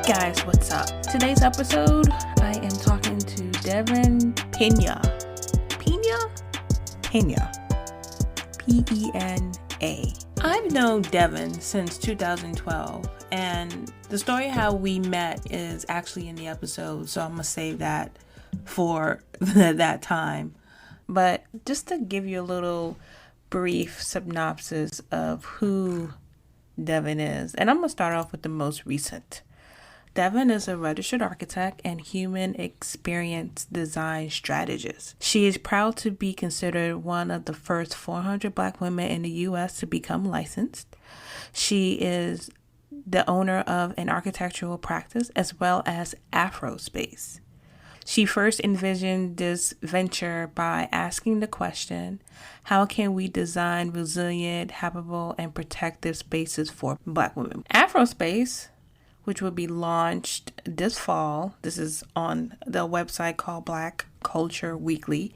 Guys, what's up? Today's episode, I am talking to Devanne Pena. Pena. P-E-N-A. I've known Devanne since 2012, and the story how we met is actually in the episode, so I'm going to save that for that time. But just to give you a little brief synopsis of who Devanne is, and I'm going to start off with the most recent. Devanne is a registered architect and human experience design strategist. She is proud to be considered one of the first 400 Black women in the U.S. to become licensed. She is the owner of an architectural practice as well as Afro Space. She first envisioned this venture by asking the question, how can we design resilient, habitable, and protective spaces for Black women? Afro Space, which will be launched this fall. This is on the website called Black Culture Weekly.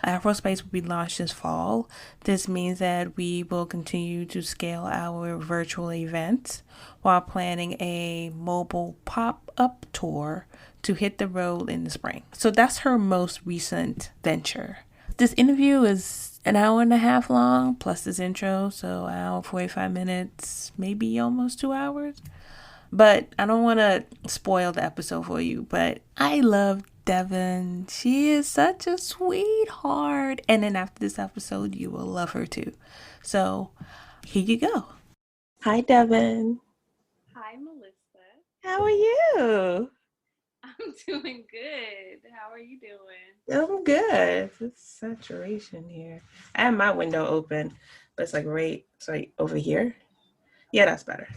Afrospace will be launched this fall. This means that we will continue to scale our virtual events while planning a mobile pop-up tour to hit the road in the spring. So that's her most recent venture. This interview is an hour and a half long, plus this intro, so an hour, 45 minutes, maybe almost 2 hours. But I don't want to spoil the episode for you, but I love Devanne. She is such a sweetheart. And then after this episode, you will love her too. So here you go. Hi, Devanne. Hi, Melissa. How are you? I'm doing good. How are you doing? I'm good. It's saturation here. I have my window open, but it's like it's like over here. Yeah, that's better.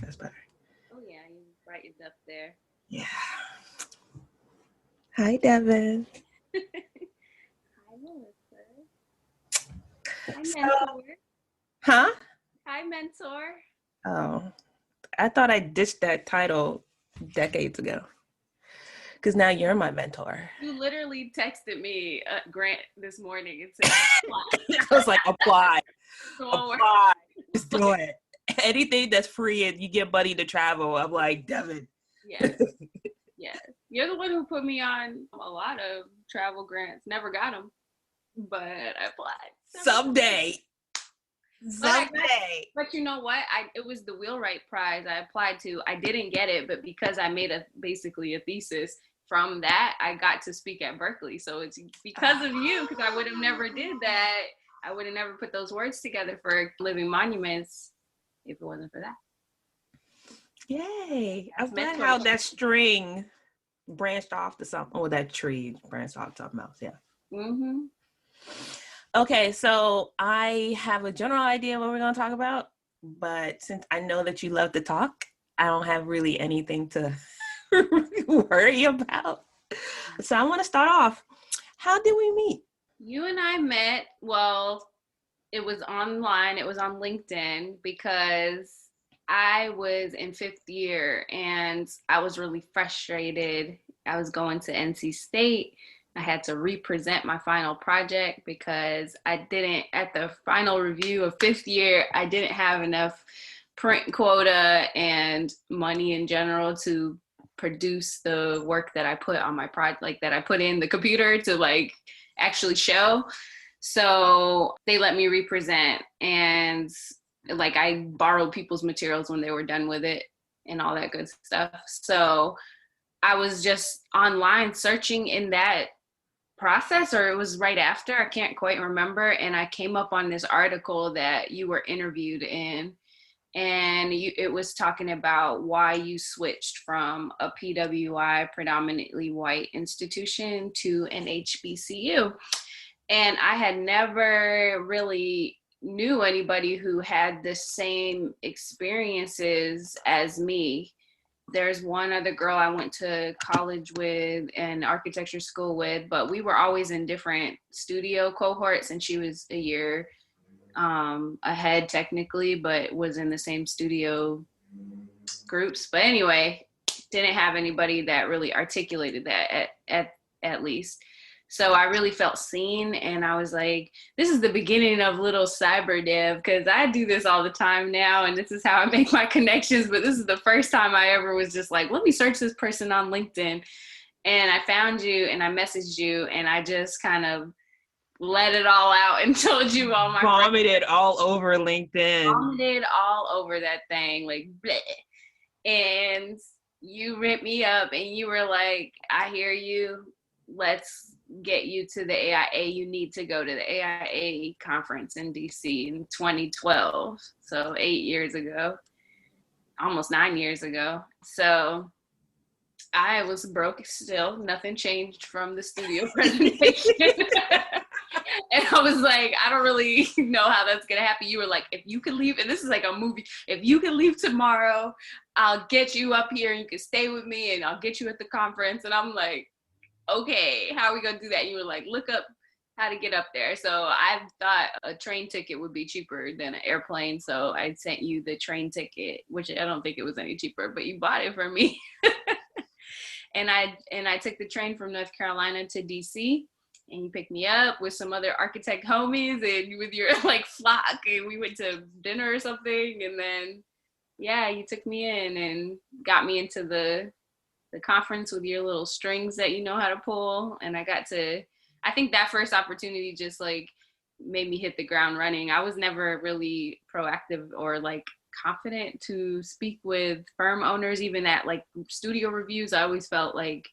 Oh, yeah, you brightened up there. Yeah. Hi, Devanne. Hi, Melissa. Hi, mentor. Huh? Hi, mentor. Oh, I thought I ditched that title decades ago. Because now you're my mentor. You literally texted me, Grant, this morning and said, I was like, apply. Just do it. Anything that's free and you get money to travel, I'm like, Devanne. Yes. You're the one who put me on a lot of travel grants. Never got them, but I applied. Someday. But you know what? It was the Wheelwright Prize I applied to. I didn't get it, but because I made basically a thesis from that, I got to speak at Berkeley. So it's because of you, because I would have never did that. I would have never put those words together for Living Monuments if it wasn't for that. Yay. I'm glad how that string branched off to something. Oh, that tree branched off to something else. Yeah. Mm-hmm. Okay, so I have a general idea what we're going to talk about, but since I know that you love to talk, I don't have really anything to worry about. So I want to start off. How did we meet? You and I met, well, it was online. It was on LinkedIn because I was in 5th year and I was really frustrated. I was going to NC State. I had to represent my final project because at the final review of 5th year, I didn't have enough print quota and money in general to produce the work that I put on my project, like that I put in the computer to like actually show. So they let me represent, and like I borrowed people's materials when they were done with it and all that good stuff. So I was just online searching in that process, or it was right after, I can't quite remember. And I came up on this article that you were interviewed in, and it was talking about why you switched from a PWI, predominantly white institution, to an HBCU. And I had never really knew anybody who had the same experiences as me. There's one other girl I went to college with and architecture school with, but we were always in different studio cohorts, and she was a year ahead technically, but was in the same studio groups. But anyway, didn't have anybody that really articulated that at least. So I really felt seen, and I was like, this is the beginning of little cyber dev, because I do this all the time now, and this is how I make my connections. But this is the first time I ever was just like, let me search this person on LinkedIn. And I found you and I messaged you, and I just kind of let it all out and told you all my friends. Vomited all over LinkedIn. Vomited all over that thing, like, bleh. And you ripped me up and you were like, I hear you. Let's get you to the AIA. You need to go to the AIA conference in DC in 2012. So 8 years ago, almost 9 years ago. So I was broke still. Nothing changed from the studio presentation. And I was like, I don't really know how that's going to happen. You were like, if you could leave, and this is like a movie, if you could leave tomorrow, I'll get you up here and you can stay with me and I'll get you at the conference. And I'm like, okay, how are we going to do that? And you were like, look up how to get up there. So I thought a train ticket would be cheaper than an airplane. So I sent you the train ticket, which I don't think it was any cheaper, but you bought it for me. And I took the train from North Carolina to DC. And you picked me up with some other architect homies and with your like flock, and we went to dinner or something. And then, yeah, you took me in and got me into the conference with your little strings that you know how to pull. And I think that first opportunity just like made me hit the ground running. I was never really proactive or like confident to speak with firm owners, even at like studio reviews. I always felt like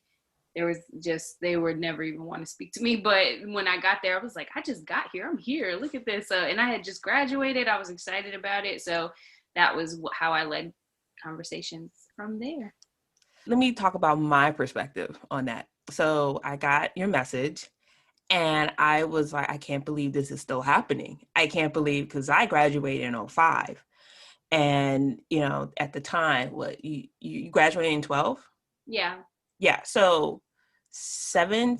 they would never even want to speak to me. But when I got there, I was like, I just got here. I'm here. Look at this. And I had just graduated. I was excited about it. So that was how I led conversations from there. Let me talk about my perspective on that. So I got your message and I was like, I can't believe this is still happening. I can't believe, because I graduated in 2005. And, at the time, you graduated in 12? Yeah. Yeah. So 7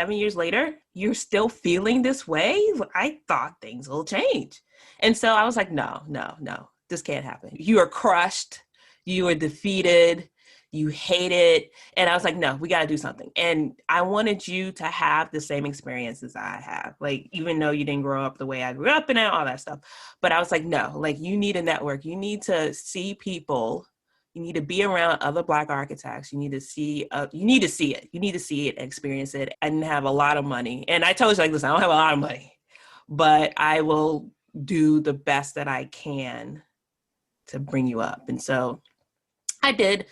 years later, you're still feeling this way? I thought things will change. And so I was like, no, this can't happen. You are crushed. You are defeated. You hate it. And I was like, no, we got to do something. And I wanted you to have the same experience as I have. Like, even though you didn't grow up the way I grew up and all that stuff. But I was like, no, like, you need a network. You need to see people. You need to be around other Black architects. You need to see it. You need to see it, experience it. I didn't have a lot of money. And I told you, like, listen, I don't have a lot of money, but I will do the best that I can to bring you up. And so I did.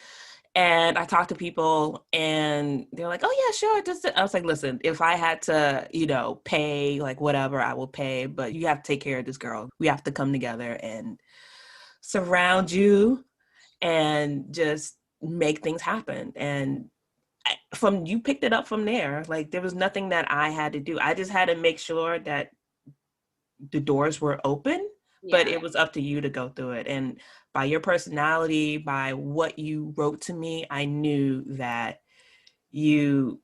And I talked to people and they're like, oh yeah, sure. I was like, listen, if I had to, pay like whatever, I will pay, but you have to take care of this girl. We have to come together and surround you and just make things happen. And you picked it up from there. Like, there was nothing that I had to do. I just had to make sure that the doors were open, but it was up to you to go through it. And by your personality, by what you wrote to me, I knew that you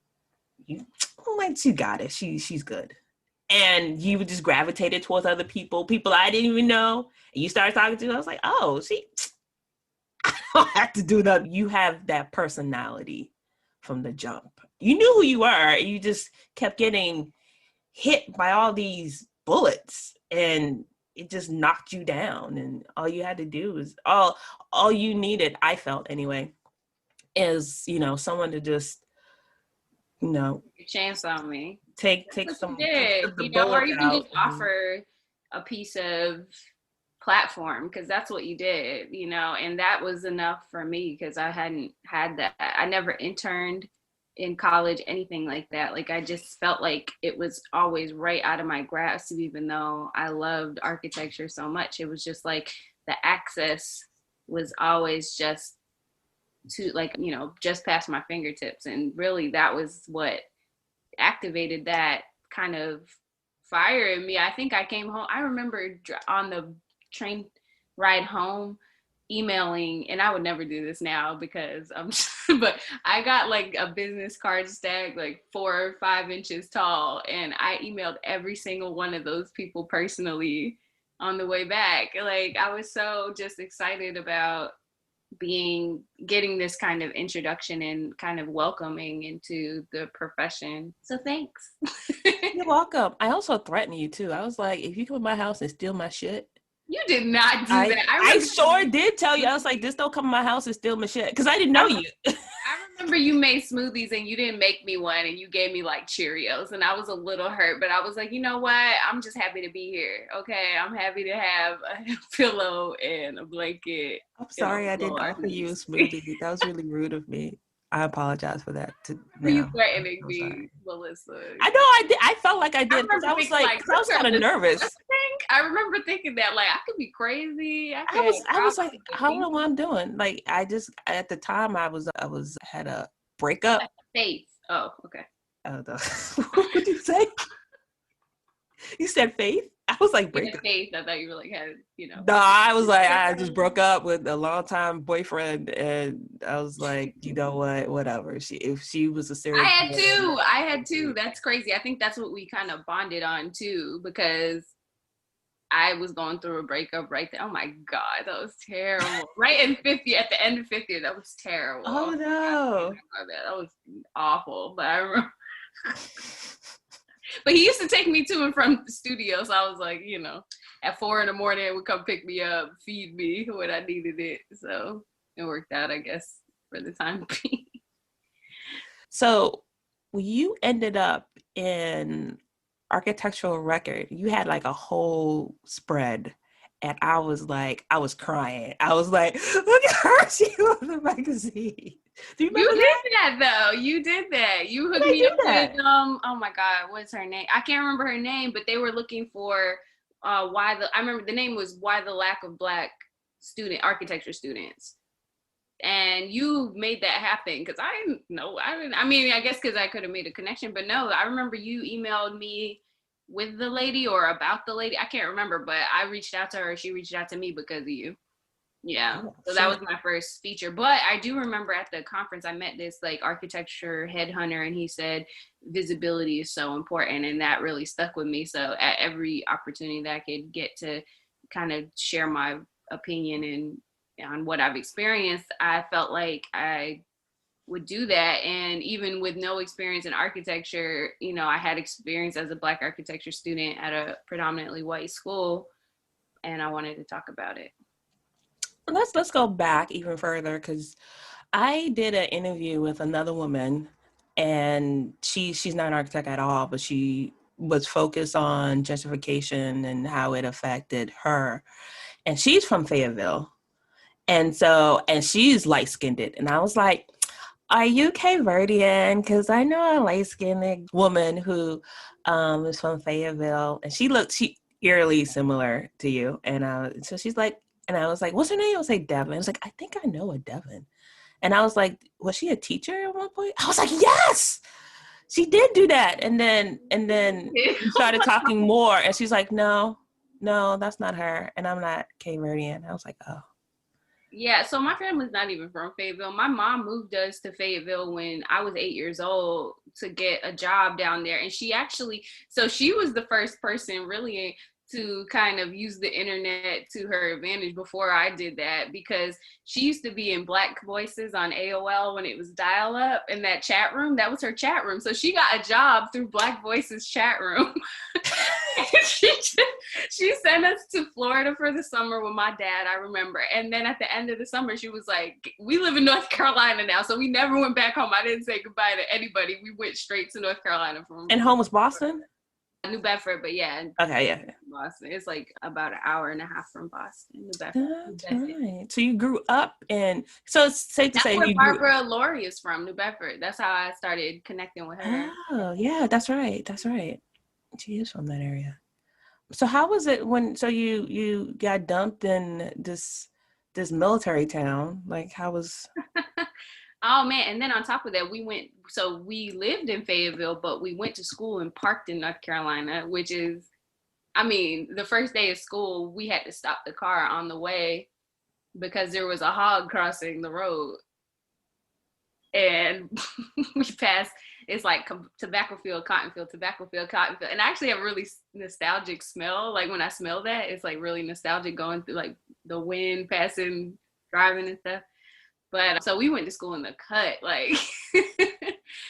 got it. She's good. And you just gravitated towards other people I didn't even know. And you started talking to, I was like, oh, I don't have to do that. You have that personality from the jump. You knew who you were. You just kept getting hit by all these bullets and it just knocked you down. And all you had to do was all you needed, I felt anyway, is, someone to just, a chance on me. Take some of the or you can out. just offer a piece of platform, because that's what you did, and that was enough for me, because I hadn't had that. I never interned in college, anything like that. Like, I just felt like it was always right out of my grasp, even though I loved architecture so much. It was just like the access was always just to, like, just past my fingertips. And really that was what activated that kind of fire in me. I think I came home, I remember on the train ride home emailing, and I would never do this now because I'm just, but I got like a business card stack like 4 or 5 inches tall, and I emailed every single one of those people personally on the way back. Like, I was so just excited about getting this kind of introduction and kind of welcoming into the profession. So thanks. You're welcome. I also threatened you too. I was like, if you come to my house and steal my shit. You did not do that. I sure did tell you. I was like, just don't come to my house and steal my shit. Because I didn't know you. I remember you made smoothies and you didn't make me one and you gave me like Cheerios and I was a little hurt, but I was like, you know what? I'm just happy to be here. Okay. I'm happy to have a pillow and a blanket. I'm sorry I didn't offer you a smoothie. That was really rude of me. I apologize for that. Were you threatening me, Melissa? I know I did. I felt like I did because I was like I was kind of nervous. I remember thinking that like I could be crazy. I was like, I don't know what I'm doing. Like I just at the time I had a breakup. Faith. Oh, okay. What did you say? You said faith? I was like, breakup. Faith. I thought you were like had, you know. No, I was like, I just broke up with a longtime boyfriend, and I was like, you know what, whatever. If she was a serious. I had two. That's crazy. I think that's what we kind of bonded on too, because I was going through a breakup right there. Oh my God, that was terrible. Right in 50, at the end of 50, that was terrible. Oh no. That was awful. But I remember. But he used to take me to and from the studio, so I was like, you know, at 4 a.m, it would come pick me up, feed me when I needed it. So it worked out, I guess, for the time being. So you ended up in architectural record. You had like a whole spread, and I was crying. I was like, look at her, she was in the magazine. Do you remember that? Though. You did that. You hooked me up with oh my God, what's her name? I can't remember her name, but they were looking for I remember the name was Why the Lack of Black Architecture Students. And you made that happen because I didn't know. I guess because I could have made a connection, but no, I remember you emailed me with the lady or about the lady. I can't remember, but I reached out to her. She reached out to me because of you. Yeah. So that was my first feature. But I do remember at the conference, I met this like architecture headhunter, and he said visibility is so important. And that really stuck with me. So at every opportunity that I could get to kind of share my opinion and on what I've experienced, I felt like I would do that. And even with no experience in architecture, you know, I had experience as a Black architecture student at a predominantly white school, and I wanted to talk about it. Let's go back even further, because I did an interview with another woman, and she's not an architect at all, but she was focused on gentrification and how it affected her. And she's from Fayetteville. And she's light-skinned. And I was like, are you Cape Verdean? Because I know a light-skinned woman who is from Fayetteville, and she eerily similar to you. And so she's like, and I was like, what's her name? I was like, Devanne. I was like, I think I know a Devanne. And I was like, was she a teacher at one point? I was like, yes, she did do that. And then we started talking more, and she's like, no, that's not her. And I'm not Cape Verdean. I was like, oh. Yeah, so my family's not even from Fayetteville. My mom moved us to Fayetteville when I was 8 years old to get a job down there. And she was the first person really to kind of use the internet to her advantage before I did that, because she used to be in Black Voices on AOL when it was dial up, and that chat room, that was her chat room. So she got a job through Black Voices chat room. she sent us to Florida for the summer with my dad, I remember. And then at the end of the summer, she was like, we live in North Carolina now. So we never went back home. I didn't say goodbye to anybody. We went straight to North Carolina. And home was Boston? New Bedford, but yeah. Okay, yeah. Boston. It's like about an hour and a half from Boston, New Bedford. That's right. So you grew up so it's safe to say you Barbara Laurie is from, New Bedford. That's how I started connecting with her. Oh, yeah, that's right. She is from that area. So how was it so you got dumped in this military town? Like, how was... Oh man, and then on top of that, we lived in Fayetteville, but we went to school and parked in North Carolina, which is, the first day of school, we had to stop the car on the way because there was a hog crossing the road. And we passed, it's like tobacco field, cotton field. And I actually have a really nostalgic smell. Like when I smell that, it's like really nostalgic going through like the wind passing, driving and stuff. But so we went to school in the cut. Like,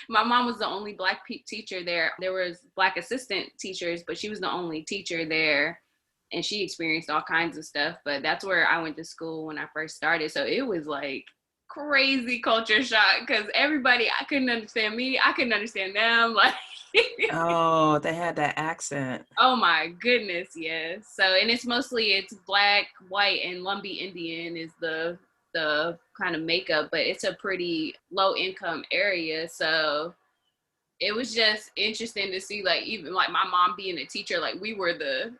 my mom was the only Black teacher there. There was Black assistant teachers, but she was the only teacher there. And she experienced all kinds of stuff. But that's where I went to school when I first started. So it was like crazy culture shock because everybody, I couldn't understand me. I couldn't understand them. Like, oh, they had that accent. oh my goodness, yes. So, and it's Black, white, and Lumbee Indian is the kind of makeup, but it's a pretty low income area. So it was just interesting to see, like, even like my mom being a teacher, like we were the,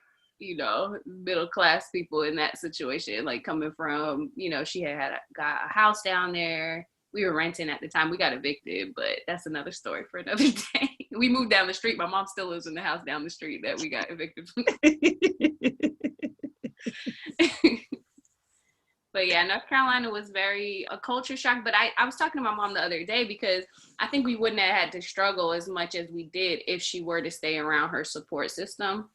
middle class people in that situation, like coming from, she got a house down there. We were renting at the time. We got evicted, but that's another story for another day. We moved down the street. My mom still lives in the house down the street that we got evicted from. But yeah, North Carolina was very a culture shock. But I was talking to my mom the other day because I think we wouldn't have had to struggle as much as we did if she were to stay around her support system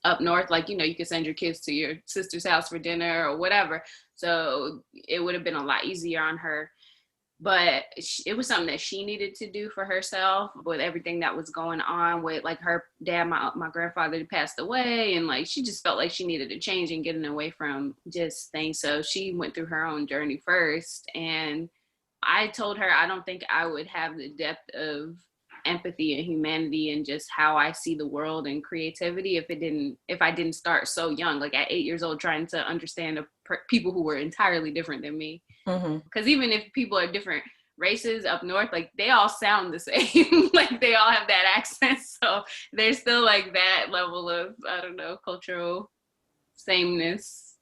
up north. Like, you could send your kids to your sister's house for dinner or whatever. So it would have been a lot easier on her. But it was something that she needed to do for herself with everything that was going on with like her dad, my grandfather passed away. And like, she just felt like she needed to change and getting away from just things. So she went through her own journey first. And I told her, I don't think I would have the depth of empathy and humanity and just how I see the world and creativity if I didn't start so young, like at 8 years old, trying to understand people who were entirely different than me. Because even if people are different races up north, like they all sound the same. Like they all have that accent. So there's still like that level of, I don't know, cultural sameness.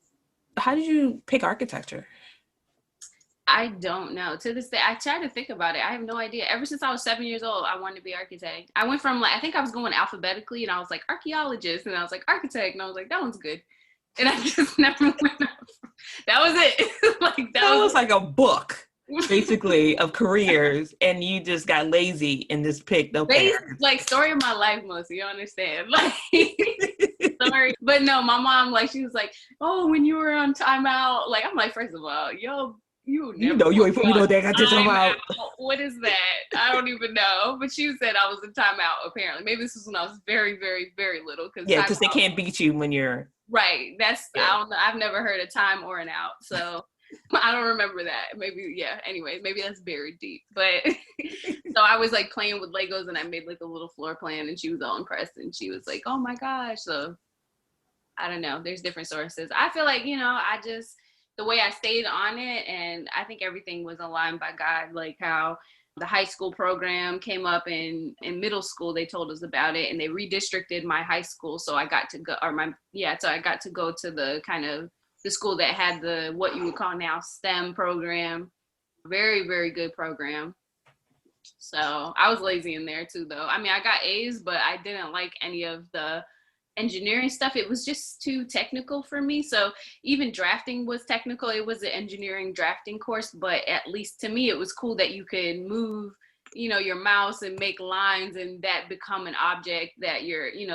How did you pick architecture? I don't know. To this day, I try to think about it. I have no idea. Ever since I was 7 years old, I wanted to be architect. I went from I think I was going alphabetically, and I was like archaeologist, and I was like architect, and I was like, that one's good. And I just never went up. That was it. Like that was like a book, basically, of careers, and you just got lazy and just picked. Okay, like story of my life, Melissa. You understand? Like, sorry, but no, my mom, like, she was like, oh, when you were on timeout, like, I'm like, first of all, yo. You ain't put me no day. I just out. What is that? I don't even know. But she said I was in timeout. Apparently, maybe this was when I was very, very, very little. Because they can't beat you when you're right. That's I don't know. I've never heard a time or an out, so I don't remember that. Maybe Anyway, maybe that's buried deep. But so I was like playing with Legos, and I made like a little floor plan, and she was all impressed, and she was like, "Oh my gosh!" So I don't know. There's different sources. I feel like the way I stayed on it, and I think everything was aligned by God, like how the high school program came up in middle school, they told us about it, and they redistricted my high school. So I got to go, so I got to go to the kind of the school that had the, what you would call now STEM program. Very, very good program. So I was lazy in there too, though. I mean, I got A's, but I didn't like any of the engineering stuff. It was just too technical for me. So even drafting was technical. It was an engineering drafting course, but at least to me, it was cool that you could move, your mouse and make lines and that become an object that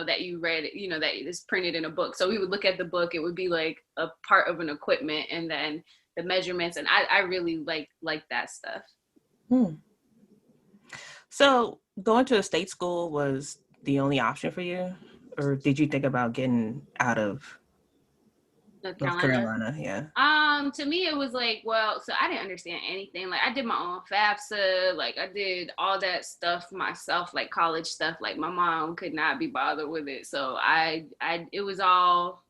that you read, that is printed in a book. So we would look at the book, it would be like a part of an equipment and then the measurements. And I really like that stuff. So going to a state school was the only option for you? Or did you think about getting out of North Carolina? Yeah. To me, it was like, well, so I didn't understand anything. Like I did my own FAFSA, like I did all that stuff myself, like college stuff. Like my mom could not be bothered with it. So it was all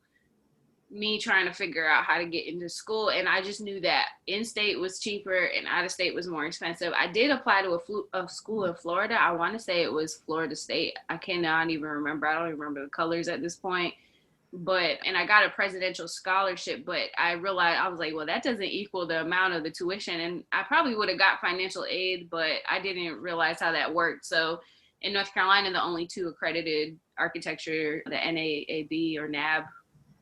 me trying to figure out how to get into school. And I just knew that in-state was cheaper and out-of-state was more expensive. I did apply to a school in Florida. I want to say it was Florida State. I cannot even remember. I don't even remember the colors at this point. And I got a presidential scholarship, but I realized, I was like, well, that doesn't equal the amount of the tuition. And I probably would have got financial aid, but I didn't realize how that worked. So in North Carolina, the only two accredited architecture, the NAAB or NAB,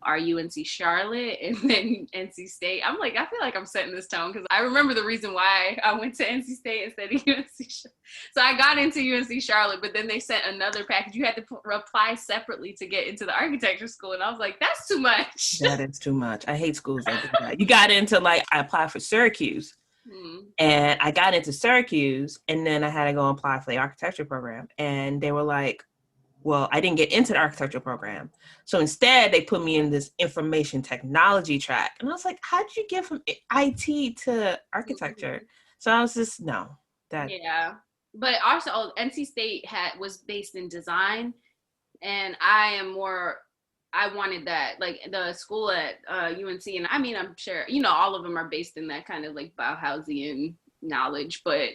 are UNC Charlotte and then NC State. I'm like, I feel like I'm setting this tone because I remember the reason why I went to NC State instead of UNC Charlotte. So I got into UNC Charlotte, but then they sent another package. You had to apply separately to get into the architecture school. And I was like, that's too much. That is too much. I hate schools that do that. You got into I applied for Syracuse. And I got into Syracuse, and then I had to go apply for the architecture program. And they were like, well, I didn't get into the architecture program. So instead, they put me in this information technology track. And I was like, how did you get from IT to architecture? So I was just, no. Yeah. But also, NC State was based in design. And I wanted that, like the school at UNC. And I mean, I'm sure, all of them are based in that kind of like Bauhausian knowledge, but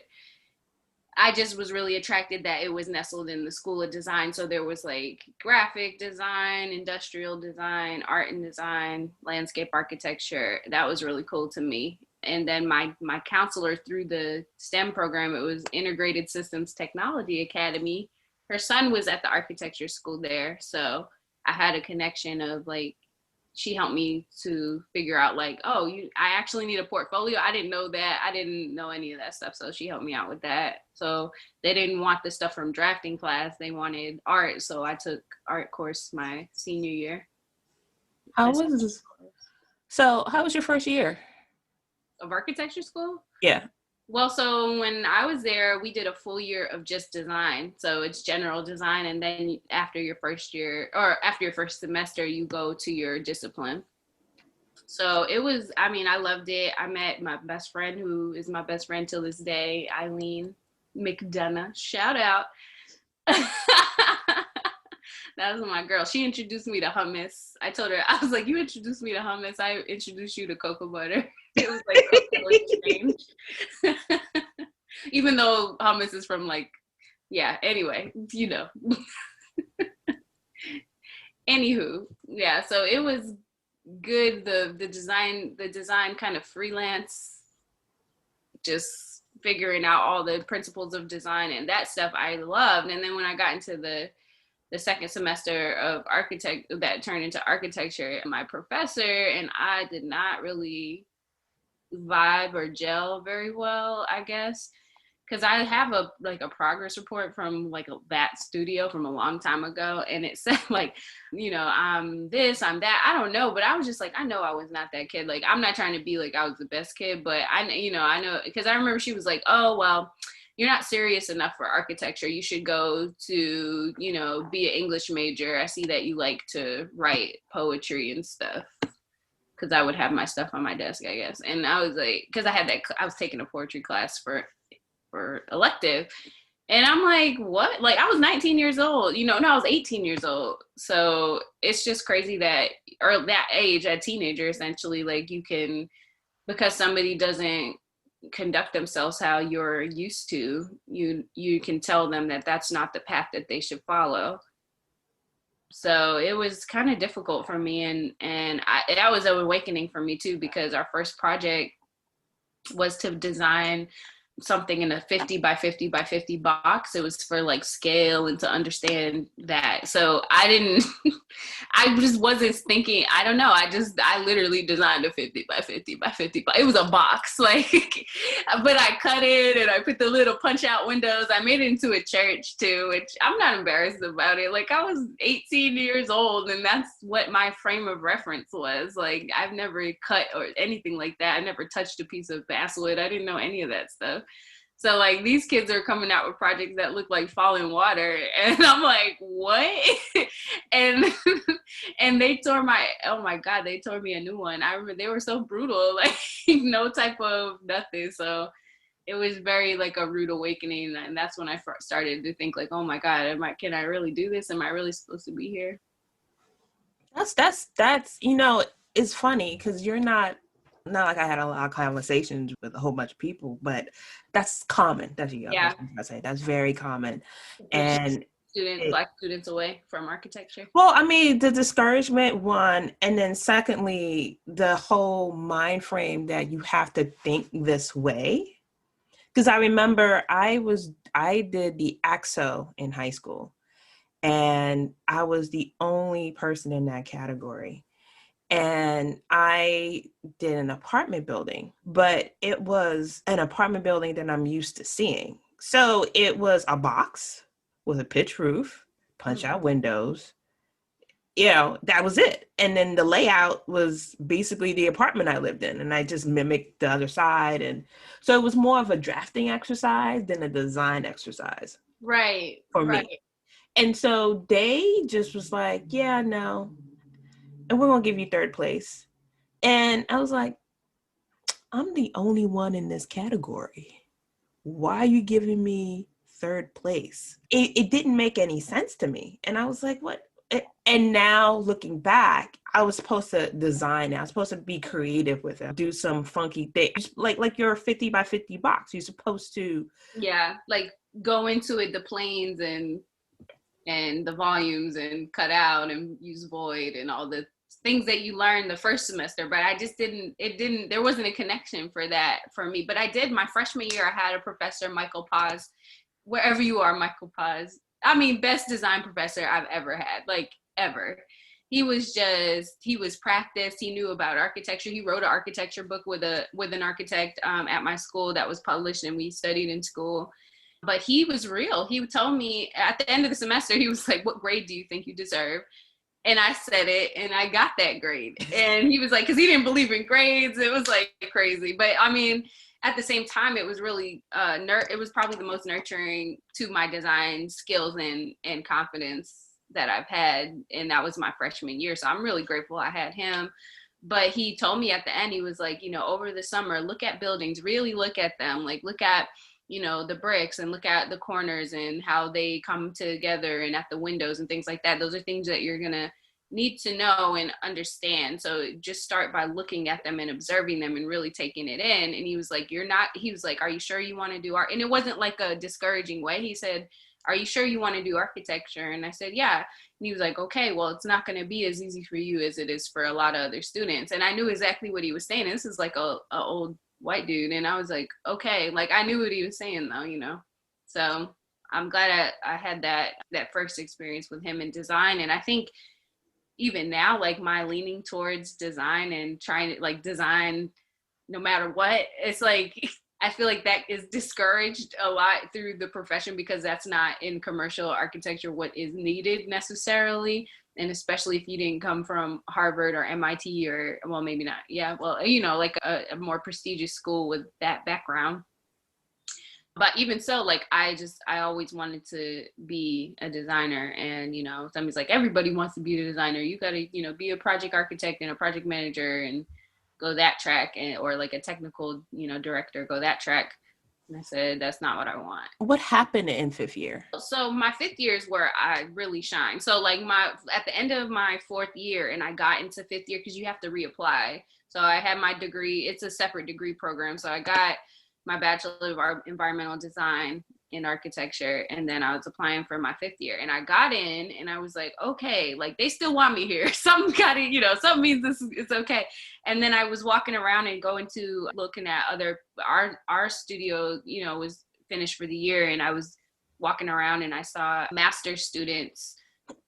I just was really attracted that it was nestled in the School of Design. So there was like graphic design, industrial design, art and design, landscape architecture. That was really cool to me. And then my counselor through the STEM program, it was Integrated Systems Technology Academy. Her son was at the architecture school there. So I had a connection of like, she helped me to figure out like, oh, I actually need a portfolio. I didn't know that. I didn't know any of that stuff. So she helped me out with that. So they didn't want the stuff from drafting class. They wanted art. So I took art course my senior year. How was your first year of architecture school? Yeah. Well, so when I was there, we did a full year of just design. So it's general design. And then after your first year or after your first semester, you go to your discipline. So it was, I mean, I loved it. I met my best friend, who is my best friend till this day, Eileen McDonough. Shout out. That was my girl. She introduced me to hummus. I told her, I was like, you introduced me to hummus. I introduced you to cocoa butter. It was like cocoa exchange. Even though hummus is from like, yeah, anyway, Anywho, yeah, so it was good. The design kind of freelance, just figuring out all the principles of design and that stuff I loved. And then when I got into the second semester of that turned into architecture, my professor and I did not really vibe or gel very well, I guess, because I have a progress report from like that studio from a long time ago, and it said like, I'm this, I'm that, I don't know, but I was just like, I know I was not that kid. Like, I'm not trying to be like I was the best kid, but I know, because I remember she was like, oh, well, you're not serious enough for architecture. You should go to, be an English major. I see that you like to write poetry and stuff. Because I would have my stuff on my desk, I guess. And I was like, because I was taking a poetry class for elective. And I'm like, what? Like, I was 19 years old, no, I was 18 years old. So it's just crazy that, or that age, a teenager, essentially, like you can, because somebody doesn't conduct themselves how you're used to, you can tell them that that's not the path that they should follow. So it was kind of difficult for me, and that was an awakening for me too, because our first project was to design something in a 50 by 50 by 50 box. It was for like scale and to understand that. So I just wasn't thinking, I don't know. I literally designed a 50 by 50 by 50, it was a box, like, but I cut it and I put the little punch out windows. I made it into a church too, which I'm not embarrassed about it. Like, I was 18 years old and that's what my frame of reference was. Like, I've never cut or anything like that. I never touched a piece of basswood. I didn't know any of that stuff. So like, these kids are coming out with projects that look like falling water, and I'm like, what? and they tore they tore me a new one. I remember they were so brutal, like no type of nothing. So it was very like a rude awakening, and that's when I first started to think like, oh my God, can I really do this? Am I really supposed to be here? That's it's funny because you're not like I had a lot of conversations with a whole bunch of people, but that's common. That's I say that's very common. And Black students away from architecture. Well, I mean, the discouragement, one, and then secondly, the whole mind frame that you have to think this way. Because I remember I did the AXO in high school, and I was the only person in that category. And I did an apartment building, but it was an apartment building that I'm used to seeing. So it was a box with a pitch roof, punch out windows, that was it. And then the layout was basically the apartment I lived in, and I just mimicked the other side. And so it was more of a drafting exercise than a design exercise Right. for Right. me. And so they just was like, yeah, no, and we're gonna give you third place. And I was like, I'm the only one in this category. Why are you giving me third place? It didn't make any sense to me. And I was like, what? And now looking back, I was supposed to design it. I was supposed to be creative with it, do some funky things, like your 50 by 50 box. You're supposed to, Yeah, like go into it, the planes and the volumes, and cut out and use void and all the things that you learned the first semester. But I just didn't, there wasn't a connection for that for me. But I did my freshman year. I had a professor, Michael Paz, wherever you are, Michael Paz. I mean, best design professor I've ever had, like ever. He was practiced. He knew about architecture. He wrote an architecture book with an architect at my school that was published, and we studied in school. But he was real. He told me at the end of the semester, he was like, "What grade do you think you deserve?" And I said it, and I got that grade. And he was like, because he didn't believe in grades. It was like crazy. But I mean, at the same time, it was really it was probably the most nurturing to my design skills and confidence that I've had. And that was my freshman year. So I'm really grateful I had him. But he told me at the end, he was like, over the summer, look at buildings, really look at them, like look at the bricks, and look at the corners and how they come together, and at the windows and things like that. Those are things that you're going to need to know and understand. So just start by looking at them and observing them and really taking it in. And he was like, are you sure you want to do art? And it wasn't like a discouraging way. He said, are you sure you want to do architecture? And I said, yeah. And he was like, okay, well, it's not going to be as easy for you as it is for a lot of other students. And I knew exactly what he was saying. And this is like a old white dude. And I was like, okay, like I knew what he was saying though, So I'm glad I had that first experience with him in design. And I think even now, like my leaning towards design and trying to like design no matter what, it's like, I feel like that is discouraged a lot through the profession, because that's not in commercial architecture what is needed necessarily. And especially if you didn't come from Harvard or MIT or, well, maybe not. Yeah, well, like a more prestigious school with that background. But even so, like I always wanted to be a designer. And somebody's like, everybody wants to be a designer. You gotta be a project architect and a project manager and go that track, or like a technical director, go that track. And I said, that's not what I want. What happened in fifth year? So my fifth year is where I really shine. So like at the end of my fourth year, and I got into fifth year, because you have to reapply. So I had my degree. It's a separate degree program. So I got my Bachelor of Environmental Design in architecture, and then I was applying for my fifth year, and I got in, and I was like, okay, like they still want me here. Something got to, something means it's okay. And then I was walking around and going to looking at our studio, was finished for the year, and I was walking around and I saw master's students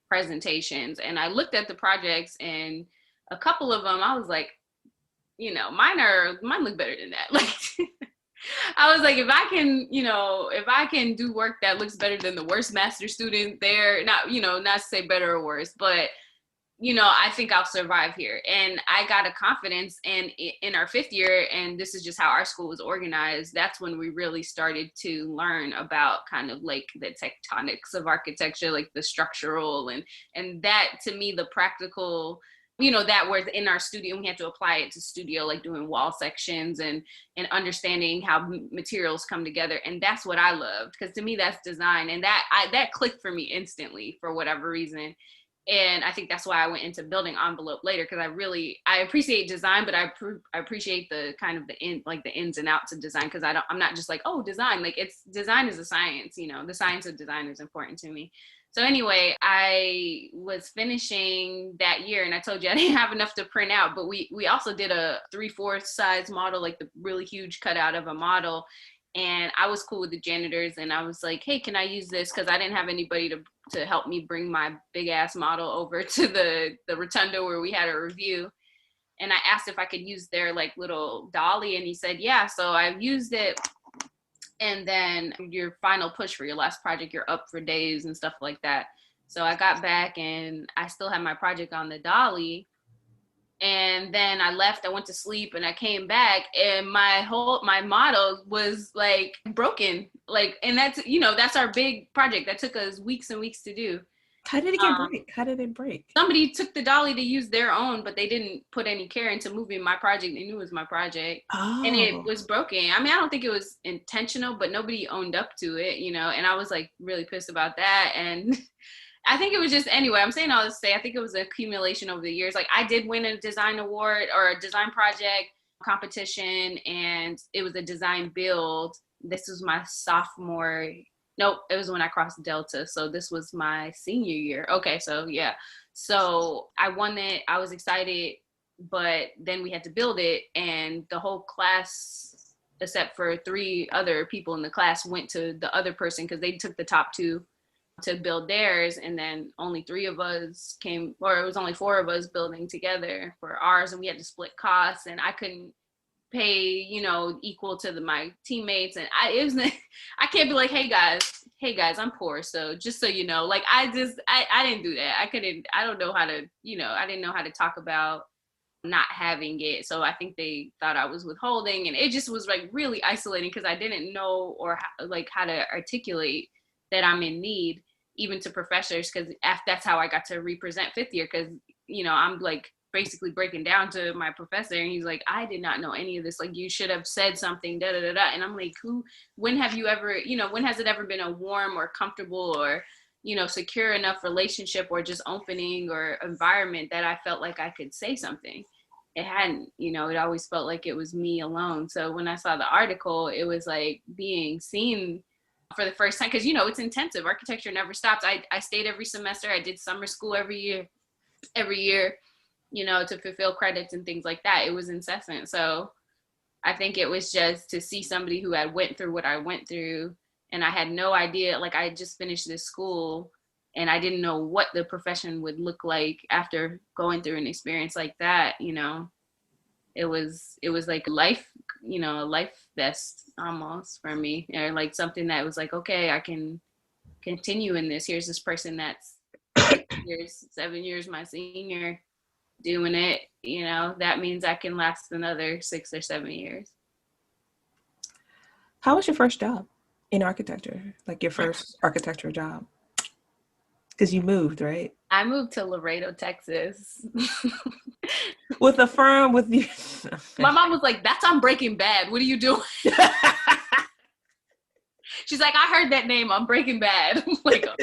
presentations, and I looked at the projects, and a couple of them I was like, mine look better than that. Like I was like, if I can do work that looks better than the worst master student there, not to say better or worse, but I think I'll survive here. And I got a confidence. And in our fifth year, and this is just how our school was organized, that's when we really started to learn about kind of like the tectonics of architecture, like the structural and that, to me, the practical, that was in our studio. We had to apply it to studio, like doing wall sections and understanding how materials come together. And that's what I loved, because to me, that's design. And that clicked for me instantly for whatever reason. And I think that's why I went into building envelope later, because I appreciate design, but I appreciate the kind of the ins and outs of design, because I'm not just like, oh, design, like design is a science, the science of design is important to me. So anyway, I was finishing that year, and I told you I didn't have enough to print out, but we also did a 3/4 size model, like the really huge cutout of a model. And I was cool with the janitors, and I was like, hey, can I use this? Because I didn't have anybody to help me bring my big ass model over to the rotunda where we had a review. And I asked if I could use their like little dolly, and he said, yeah. So I used it. And then your final push for your last project, you're up for days and stuff like that. So I got back and I still had my project on the dolly. And then I left, I went to sleep, and I came back, and my model was like broken. Like, and that's, that's our big project that took us weeks and weeks to do. How did it get break? How did it break? Somebody took the dolly to use their own, but they didn't put any care into moving my project. They knew it was my project. And it was broken. I mean, I don't think it was intentional, but nobody owned up to it, and I was like really pissed about that. And I think it was just, anyway, I'm saying all this to say, I think it was an accumulation over the years. Like, I did win a design award or a design project competition, and it was a design build. This was my sophomore. Nope, it was when I crossed Delta. So this was my senior year. Okay, so yeah. So I won it. I was excited, but then we had to build it, and the whole class, except for 3 other people in the class, went to the other person because they took the top 2 to build theirs, and then only 3 of us came, or it was only 4 of us building together for ours, and we had to split costs, and I couldn't pay equal to my teammates, and I can't be like, hey guys, I'm poor, so just so you know, like, I didn't do that. I don't know how to, I didn't know how to talk about not having it, so I think they thought I was withholding, and it just was like really isolating because I didn't know how to articulate that I'm in need, even to professors, because that's how I got to represent 5th year, because I'm like basically breaking down to my professor, and he's like, I did not know any of this, like, you should have said something, da da da da. And I'm like, when have you ever, when has it ever been a warm or comfortable or secure enough relationship or just opening or environment that I felt like I could say something? It hadn't. It always felt like it was me alone. So when I saw the article, it was like being seen for the first time, because it's intensive. Architecture never stops. I stayed every semester. I did summer school every year to fulfill credits and things like that. It was incessant. So I think it was just to see somebody who had went through what I went through, and I had no idea. Like, I just finished this school, and I didn't know what the profession would look like after going through an experience like that. It was like life, a life vest almost for me, or like something that was like, okay, I can continue in this. Here's this person that's 7 years my senior doing it, that means I can last another 6 or 7 years. How was your first job in architecture? Like your first architecture job? Because you moved, right? I moved to Laredo, Texas. With a firm with you. My mom was like, that's on Breaking Bad. What are you doing? She's like, I heard that name on Breaking Bad. I'm like, oh.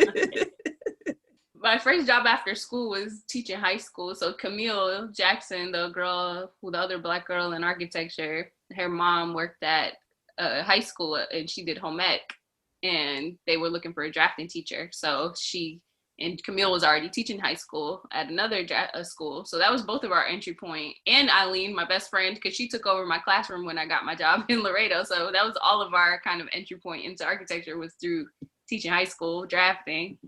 My first job after school was teaching high school. So Camille Jackson, the other Black girl in architecture, her mom worked at high school, and she did home ec, and they were looking for a drafting teacher. So and Camille was already teaching high school at another school. So that was both of our entry point. And Eileen, my best friend, because she took over my classroom when I got my job in Laredo. So that was all of our kind of entry point into architecture, was through teaching high school, drafting.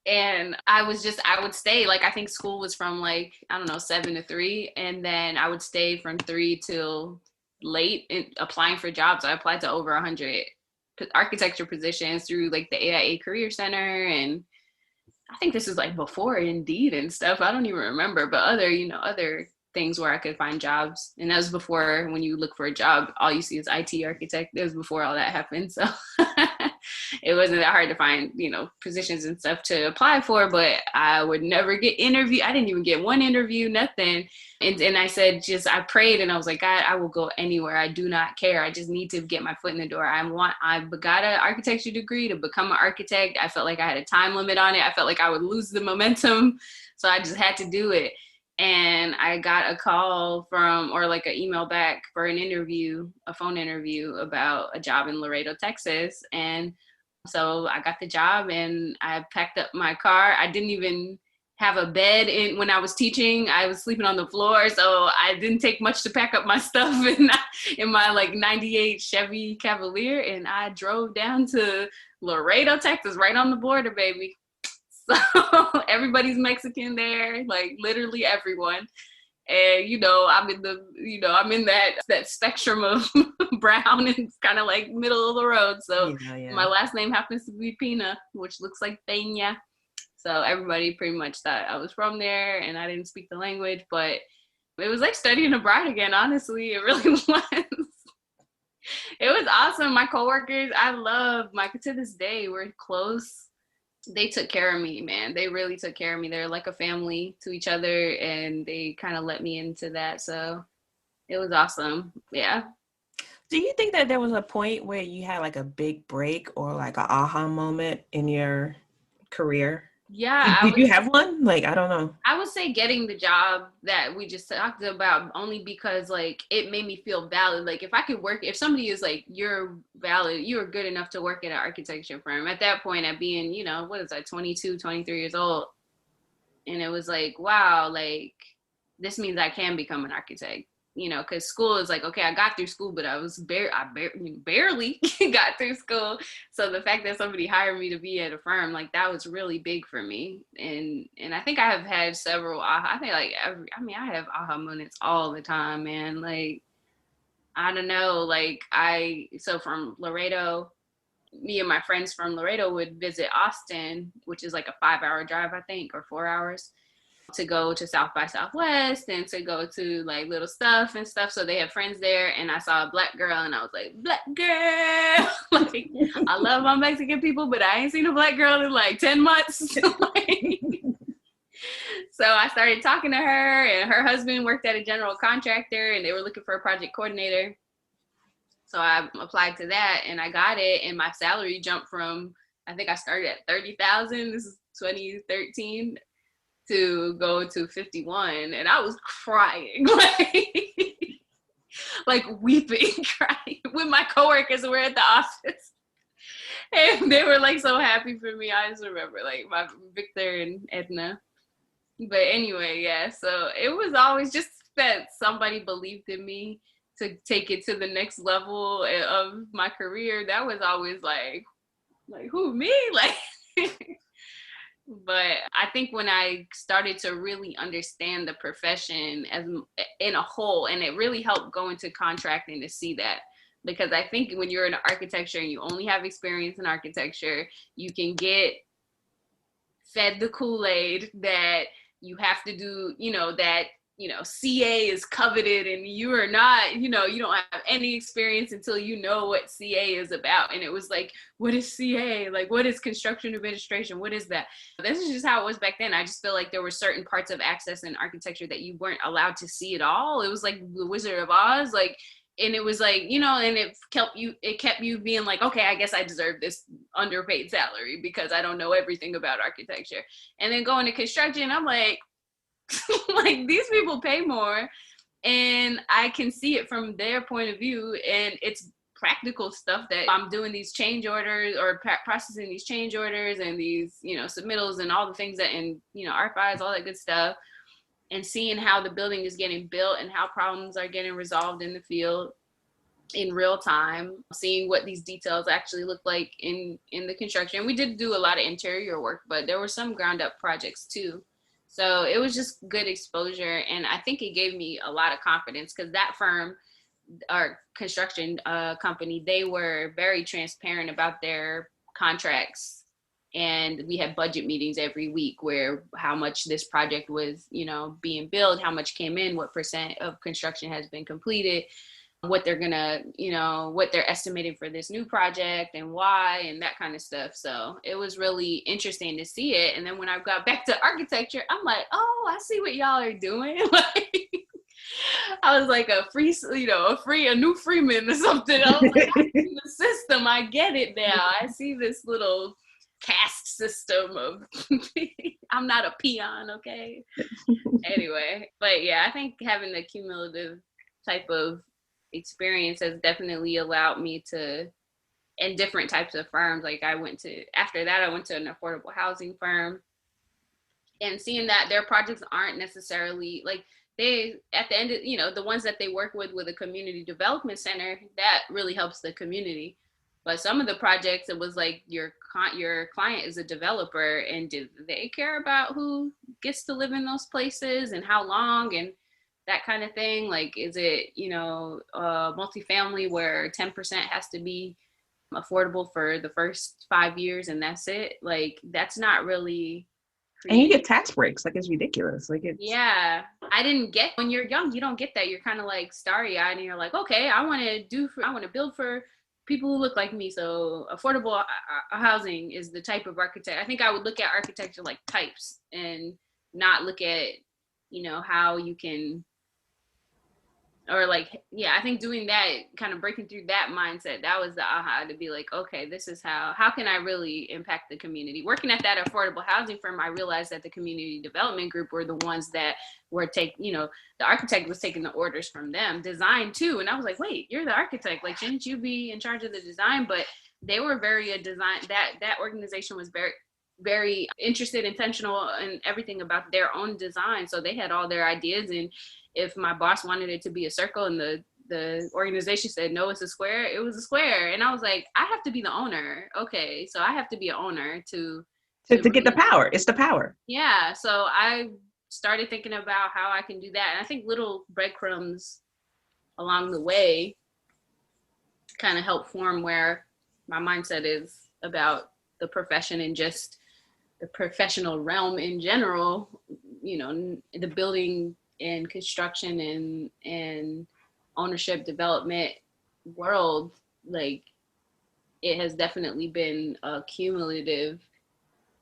And I would stay, like, I think school was from 7 to 3. And then I would stay from 3 till late applying for jobs. I applied to over 100 architecture positions through like the AIA Career Center, and I think this is like before Indeed and stuff. I don't even remember, but other things where I could find jobs. And that was before, when you look for a job, all you see is IT architect. It was before all that happened. So it wasn't that hard to find, positions and stuff to apply for, but I would never get interviewed. I didn't even get one interview, nothing. And I said, I prayed, and I was like, God, I will go anywhere. I do not care. I just need to get my foot in the door. I've got an architecture degree to become an architect. I felt like I had a time limit on it. I felt like I would lose the momentum. So I just had to do it. And I got a call an email back for a phone interview about a job in Laredo, Texas. And so I got the job, and I packed up my car. I didn't even have a bed when I was teaching. I was sleeping on the floor, so I didn't take much to pack up my stuff in my 98 Chevy Cavalier, and I drove down to Laredo, Texas, right on the border, baby. So everybody's Mexican there, like literally everyone. And I'm in that spectrum of brown and it's kind of like middle of the road. So Yeah. my last name happens to be Pena, which looks like Pena. So everybody pretty much thought I was from there, and I didn't speak the language, but it was like studying abroad again, honestly. It really was. It was awesome. My coworkers, I love to this day, we're close. They took care of me, man. They really took care of me. They're like a family to each other, and they kind of let me into that. So it was awesome. Yeah. Do you think that there was a point where you had like a big break or like an aha moment in your career? Yeah. Did you have one? Like, I don't know. I would say getting the job that we just talked about, only because like it made me feel valid. Like if somebody is like, you're valid, you are good enough to work at an architecture firm. At that point, at being, 22, 23 years old. And it was like, wow, like this means I can become an architect. Because school is like, okay, I got through school, but I barely got through school. So the fact that somebody hired me to be at a firm, like that was really big for me. And I think I have had several, I have aha moments all the time, man. Like, I don't know, like so from Laredo, me and my friends from Laredo would visit Austin, which is like a 5-hour drive, I think, or 4 hours, to go to South by Southwest and to go to like little stuff and stuff. So they have friends there, and I saw a black girl and I was like, black girl. Like, I love my Mexican people, but I ain't seen a black girl in like 10 months. So I started talking to her, and her husband worked at a general contractor, and they were looking for a project coordinator. So I applied to that, and I got it, and my salary jumped from, I think I started at 30,000. This is 2013. To go to 51, and I was crying, like weeping, crying with my coworkers who were at the office, and they were like so happy for me. I just remember like my Victor and Edna. But anyway, yeah. So it was always just that somebody believed in me to take it to the next level of my career. That was always like who, me? Like. But I think when I started to really understand the profession as in a whole, and it really helped go into contracting to see that, because I think when you're in architecture and you only have experience in architecture, you can get fed the Kool-Aid that you have to do, that CA is coveted, and you are not, you don't have any experience until you know what CA is about. And it was like, what is CA? Like, what is construction administration? What is that? This is just how it was back then. I just feel like there were certain parts of access in architecture that you weren't allowed to see at all. It was like the Wizard of Oz, like, and it was like, and it kept you being like, okay, I guess I deserve this underpaid salary because I don't know everything about architecture. And then going to construction, I'm like, like these people pay more, and I can see it from their point of view, and it's practical stuff that I'm doing, these change orders or processing these change orders and these submittals and all the things that, and RFIs, all that good stuff, and seeing how the building is getting built and how problems are getting resolved in the field in real time, seeing what these details actually look like in the construction. We did do a lot of interior work, but there were some ground up projects too. So it was just good exposure. And I think it gave me a lot of confidence, because that firm, our construction company, they were very transparent about their contracts. And we had budget meetings every week where how much this project was, being billed, how much came in, what % of construction has been completed, what they're gonna, what they're estimating for this new project and why, and that kind of stuff. So it was really interesting to see it. And then when I got back to architecture, I'm like, oh, I see what y'all are doing. Like, I was like a new Freeman or something. I was like, I see the system. I get it now. I see this little caste system of I'm not a peon, okay? Anyway, but yeah, I think having the cumulative type of experience has definitely allowed me to, in different types of firms. Like after that I went to an affordable housing firm, and seeing that their projects aren't necessarily like, they at the end of, the ones that they work with a community development center, that really helps the community. But some of the projects, it was like your client is a developer, and do they care about who gets to live in those places and how long? And that kind of thing? Like, is it, multifamily where 10% has to be affordable for the first 5 years and that's it? Like, that's not really And you creating. get tax breaks. Like, it's ridiculous. Like, it's Yeah, I didn't get, when you're young, you don't get that. You're kind of like starry-eyed and you're like, okay, I want to build for people who look like me. So affordable housing is the type of architect. I think I would look at architecture like types and not look at, how you can, or like, yeah, I think doing that, kind of breaking through that mindset, that was the aha, to be like, okay, this is how can I really impact the community? Working at that affordable housing firm, I realized that the community development group were the ones that were the architect was taking the orders from them, design too. And I was like, wait, you're the architect, like, shouldn't you be in charge of the design? But they were very that organization was very, very interested, intentional, and everything about their own design. So they had all their ideas, and if my boss wanted it to be a circle and the organization said no, it's a square, it was a square. And I was like, I have to be the owner. Okay, so I have to be an owner to get the power. It's the power. Yeah, so I started thinking about how I can do that, and I think little breadcrumbs along the way kind of help form where my mindset is about the profession and just the professional realm in general. The building and construction and ownership development world, like, it has definitely been a cumulative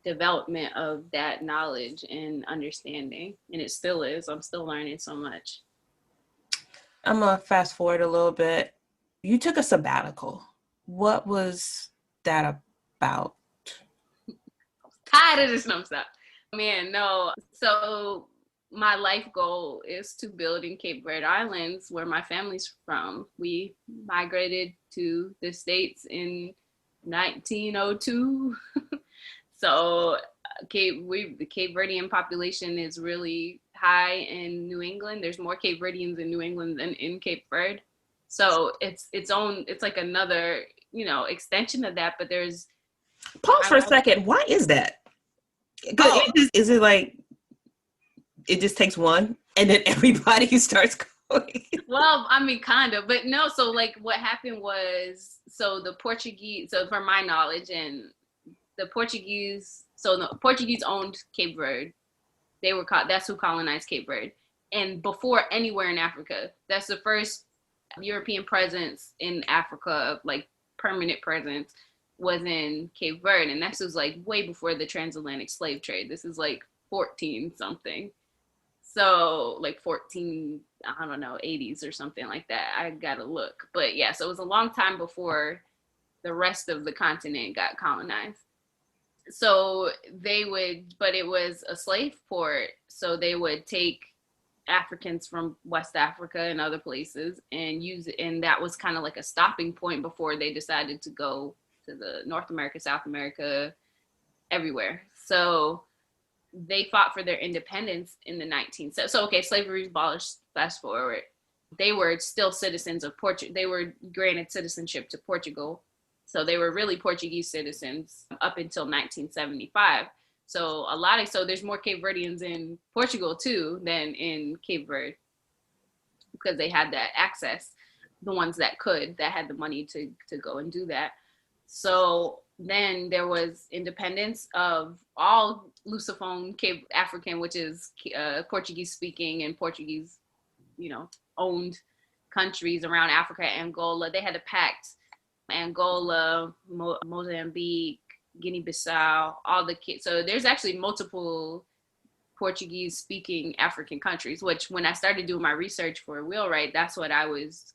development of that knowledge and understanding, and it still is. I'm still learning so much. I'm gonna fast forward a little bit. You took a sabbatical. What was that about? Tired of this stuff. Man, no. So my life goal is to build in Cape Verde Islands, where my family's from. We migrated to the States in 1902. So the Cape Verdean population is really high in New England. There's more Cape Verdeans in New England than in Cape Verde. So it's like another, extension of that, but there's. Pause for a second. Why is that? Is it like it just takes one and then everybody starts going? Well, I mean, kind of, but no. So like what happened was, so from my knowledge, and the Portuguese owned Cape Verde. That's who colonized Cape Verde. And before anywhere in Africa, that's the first European presence in Africa, like permanent presence, was in Cape Verde. And this was like way before the transatlantic slave trade. This is like 14 something. So like 14, I don't know, 80s or something like that. I gotta look. But yeah, so it was a long time before the rest of the continent got colonized. So but it was a slave port. So they would take Africans from West Africa and other places and use it. And that was kind of like a stopping point before they decided to go to the North America, South America, everywhere. So they fought for their independence in the 19th. So okay, slavery abolished, fast forward. They were still citizens of Portugal. They were granted citizenship to Portugal. So they were really Portuguese citizens up until 1975. So there's more Cape Verdeans in Portugal too than in Cape Verde, because they had that access, the ones that had the money to go and do that. So then there was independence of all Lusophone Cape African, which is Portuguese speaking and Portuguese, owned countries around Africa. Angola, they had a pact. Angola, Mozambique, Guinea-Bissau, all the kids. So there's actually multiple Portuguese-speaking African countries, which when I started doing my research for Wheelwright, that's what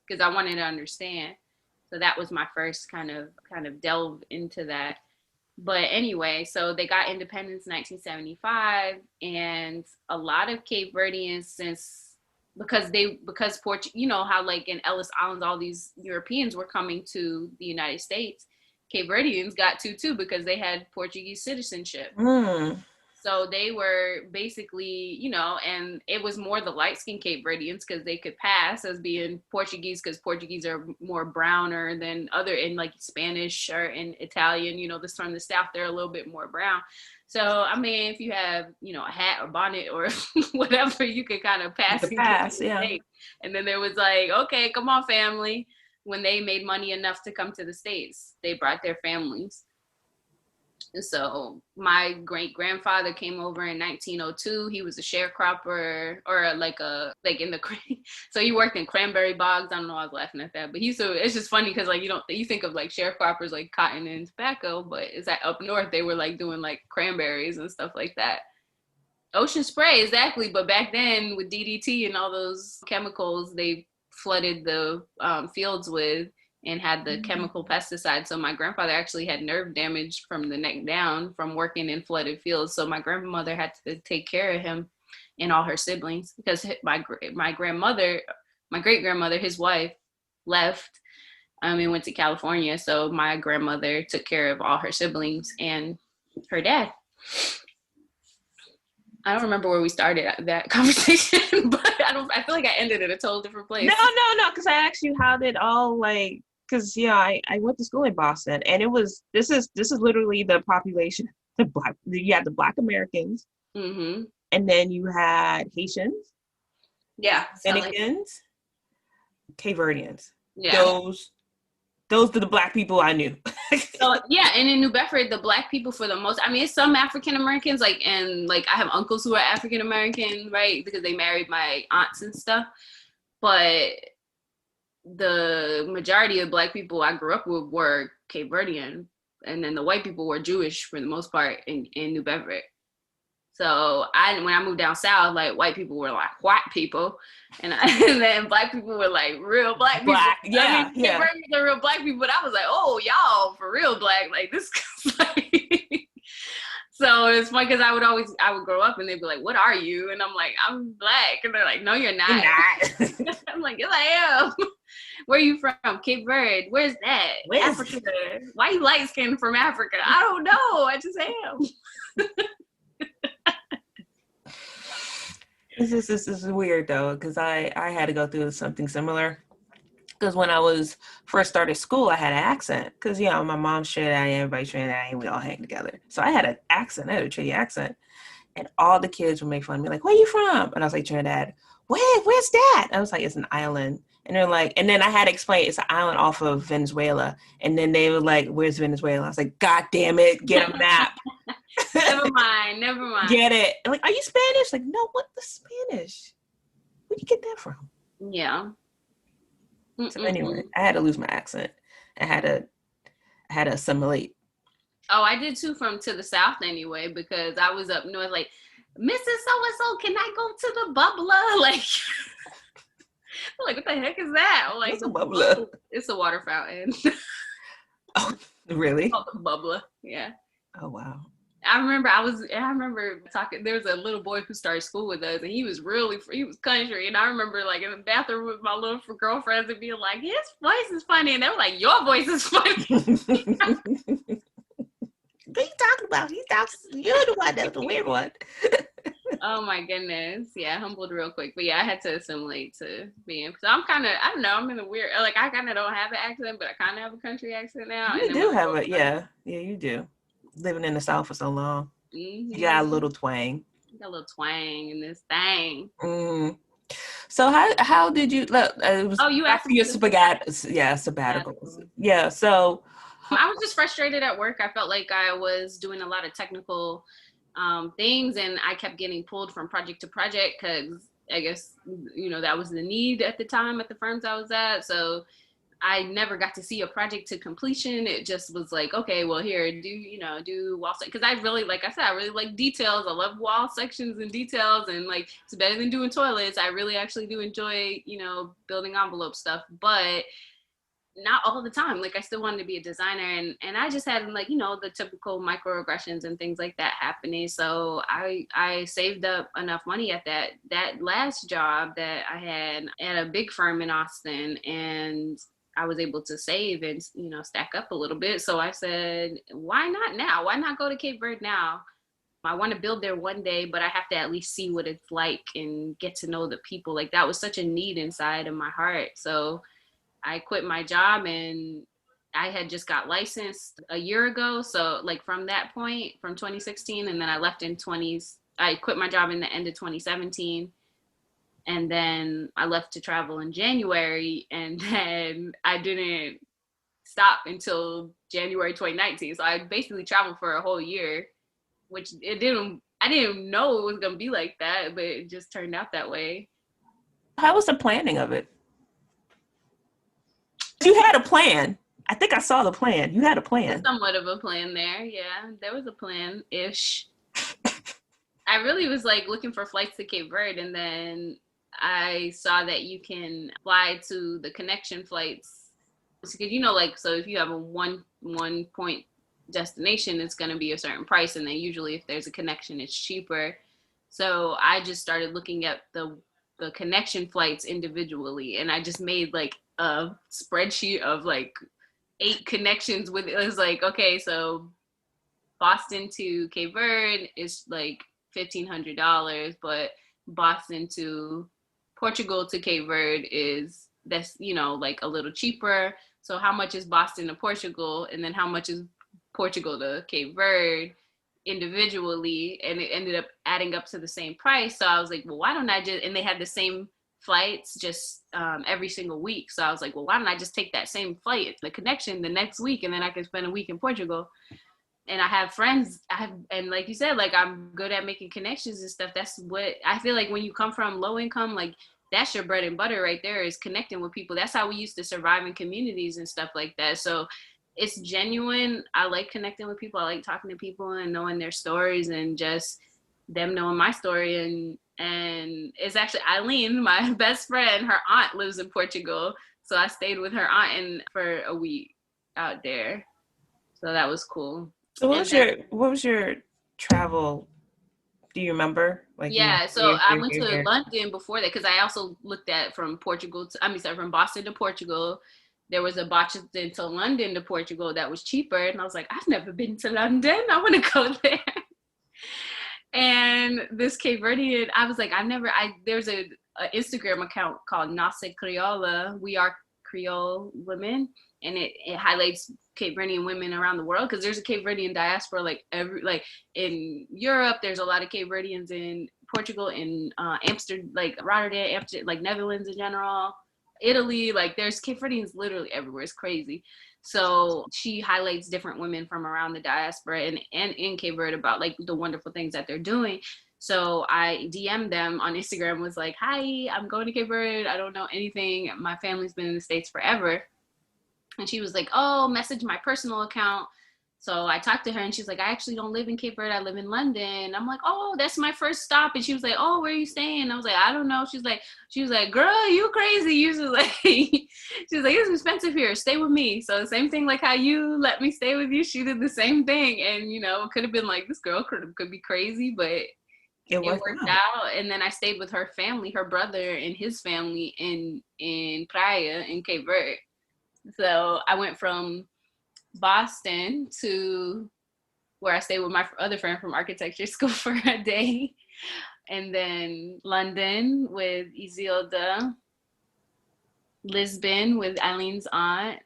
because I wanted to understand. So that was my first kind of delve into that. But anyway, so they got independence in 1975, and a lot of Cape Verdeans, because how like in Ellis Island, all these Europeans were coming to the United States. Cape Verdeans got too, because they had Portuguese citizenship. So So they were basically, and it was more the light-skinned Cape Verdeans because they could pass as being Portuguese, because Portuguese are more browner than other, in like Spanish or in Italian, this from the South, they're a little bit more brown. So, I mean, if you have, a hat or bonnet or whatever, you could kind of pass and get to the States. And then there was like, okay, come on, family. When they made money enough to come to the States, they brought their families. So my great grandfather came over in 1902. He was a sharecropper, or like in the so he worked in cranberry bogs. I don't know why I was laughing at that, but it's just funny because like you think of like sharecroppers like cotton and tobacco, but it's that up north they were like doing like cranberries and stuff like that. Ocean spray, exactly. But back then with DDT and all those chemicals they flooded the fields with, and had the chemical pesticide. So my grandfather actually had nerve damage from the neck down from working in flooded fields. So my grandmother had to take care of him and all her siblings, because my grandmother, my great grandmother, his wife, left and went to California. So my grandmother took care of all her siblings and her dad. I don't remember where we started that conversation, but I feel like I ended at a total different place. No, because I asked you how did all like, because I went to school in Boston, and this is literally the population, you had the Black Americans, mm-hmm. and then you had Haitians, Dominicans, Cape Verdeans. Yeah, those are the Black people I knew. So yeah, and in New Bedford, the Black people for the most, it's some African Americans, and I have uncles who are African American, right? Because they married my aunts and stuff. But the majority of Black people I grew up with were Cape Verdean, and then the white people were Jewish for the most part in New Bedford. So when I moved down south, like white people were like white people, and then Black people were like real Black people. Yeah. The real Black people. But I was like, oh, y'all for real Black, like this. Like, so it's funny because I would grow up and they'd be like, what are you? And I'm like, I'm Black, and they're like, no, you're not. I'm like, yes, I am. Where are you from? Cape Verde. Where's that? Africa. Why you light skinned from Africa? I don't know. I just am. This is weird though, because I had to go through something similar. Because when I was first started school, I had an accent. Because my mom's Trinidad, everybody's Trinidad, and we all hang together. So I had an accent. I had a Trinidad accent, and all the kids would make fun of me, like, "Where you from?" And I was like, "Trinidad." Where's that? I was like, "It's an island." And they're like, and then I had to explain it's an island off of Venezuela. And then they were like, "Where's Venezuela?" I was like, "God damn it, get a map." Never mind. Get it? Like, are you Spanish? Like, no, what the Spanish? Where'd you get that from? Yeah. So anyway, I had to lose my accent. I had to assimilate. Oh, I did too, from to the South anyway, because I was up north, like, Mrs. So-and-so, can I go to the bubbler? Like, what the heck is that? I'm like, what's a bubbler? It's a water fountain. Oh, really? It's called the bubbler. Yeah. Oh, wow. I remember talking, there was a little boy who started school with us, and he was country, and I remember like in the bathroom with my little girlfriends and being like, his voice is funny, and they were like, your voice is funny. What are you talking about? You're the one that's the weird one. Oh my goodness. Yeah, humbled real quick. But yeah, I had to assimilate to being, so I'm kind of, I don't know, I'm in a weird, like I kind of don't have an accent, but I kind of have a country accent now. You do have it, yeah, you do. Living in the South for so long, you got a little twang. You got a little twang in this thing. So how did you look? It was you asked your sabbaticals. Yeah. So I was just frustrated at work. I felt like I was doing a lot of technical things, and I kept getting pulled from project to project because I guess that was the need at the time at the firms I was at. So I never got to see a project to completion. It just was like, okay, well, here, do wall sections. Because I really, like I said, I really like details. I love wall sections and details, and like, it's better than doing toilets. I really actually do enjoy, building envelope stuff, but not all the time. Like, I still wanted to be a designer, and I just had like, the typical microaggressions and things like that happening. So I saved up enough money at that last job that I had at a big firm in Austin, and I was able to save and, stack up a little bit. So I said, why not now? Why not go to Cape Verde now? I want to build there one day, but I have to at least see what it's like and get to know the people. Like that was such a need inside of my heart. So I quit my job, and I had just got licensed a year ago. So like from that point, from 2016, and then I left in I quit my job in the end of 2017. And then I left to travel in January, and then I didn't stop until January 2019. So I basically traveled for a whole year, which I didn't know it was going to be like that, but it just turned out that way. How was the planning of it? You had a plan. I think I saw the plan. You had a plan. Somewhat of a plan there. Yeah, there was a plan-ish. I really was like looking for flights to Cape Verde, and then I saw that you can fly to the connection flights. Because, you know, like, so if you have a one point destination, it's going to be a certain price. And then usually if there's a connection, it's cheaper. So I just started looking at the connection flights individually. And I just made like a spreadsheet of like 8 connections with, it was like, okay, so Boston to Cape Verde is like $1,500, but Boston to Portugal to Cape Verde that's, you know, like a little cheaper. So how much is Boston to Portugal? And then how much is Portugal to Cape Verde individually? And it ended up adding up to the same price. So I was like, well, why don't I just, and they had the same flights just every single week. So I was like, well, why don't I just take that same flight, the connection, the next week, and then I can spend a week in Portugal. And I have friends, and like you said, like I'm good at making connections and stuff. That's what I feel like when you come from low income, like that's your bread and butter right there, is connecting with people. That's how we used to survive in communities and stuff like that. So it's genuine. I like connecting with people. I like talking to people and knowing their stories and just them knowing my story. And it's actually Eileen, my best friend, her aunt lives in Portugal. So I stayed with her aunt for a week out there. So that was cool. So what was your travel? Do you remember? Like, yeah, so I went to London before that, because I also looked at from Boston to Portugal. There was a Boston to London to Portugal that was cheaper, and I was like, I've never been to London. I want to go there. And this Cape Verdean, I was like, there's a Instagram account called Nossa Criolla, We Are Creole Women, and it highlights Cape Verdean women around the world, because there's a Cape Verdean diaspora like in Europe. There's a lot of Cape Verdeans in Portugal, in Amsterdam, like Rotterdam, Amsterdam, like Netherlands in general, Italy. Like there's Cape Verdeans literally everywhere. It's crazy. So she highlights different women from around the diaspora and in Cape Verde about like the wonderful things that they're doing. So I DM'd them on Instagram, was like, hi, I'm going to Cape Verde. I don't know anything. My family's been in the States forever. And she was like, oh, message my personal account. So I talked to her, and she's like, I actually don't live in Cape Verde. I live in London. I'm like, oh, that's my first stop. And she was like, oh, where are you staying? I was like, I don't know. She was like, girl, you crazy. She was like, it's expensive here. Stay with me. So the same thing, like how you let me stay with you, she did the same thing. And, you know, it could have been like, this girl could be crazy, but it worked out. And then I stayed with her family, her brother and his family in Praia in Cape Verde. So I went from Boston to where I stayed with my other friend from architecture school for a day, and then London with Isilda, Lisbon with Eileen's aunt.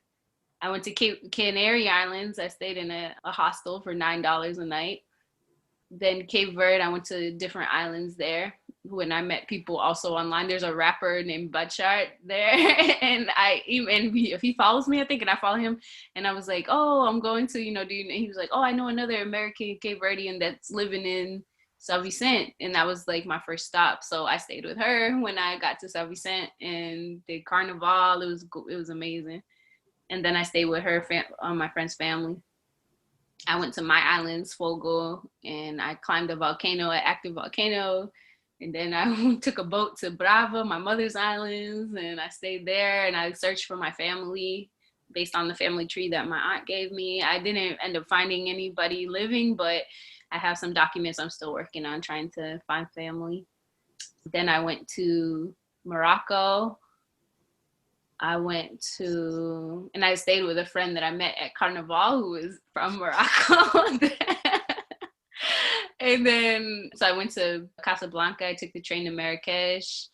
I went to Canary Islands. I stayed in a hostel for $9 a night. Then Cape Verde, I went to different islands there when I met people also online. There's a rapper named Butchart there, and if he follows me, I think, and I follow him, and I was like, oh, I'm going to, and he was like, oh, I know another American Cape Verdean that's living in São Vicente, and that was like my first stop. So I stayed with her when I got to São Vicente and did Carnival. It was amazing. And then I stayed with her my friend's family. I went to my islands, Fogo, and I climbed a volcano, an active volcano. And then I took a boat to Brava, my mother's islands, and I stayed there, and I searched for my family based on the family tree that my aunt gave me. I didn't end up finding anybody living, but I have some documents I'm still working on trying to find family. Then I went to Morocco. And I stayed with a friend that I met at Carnival who was from Morocco. And then, so I went to Casablanca. I took the train to Marrakesh.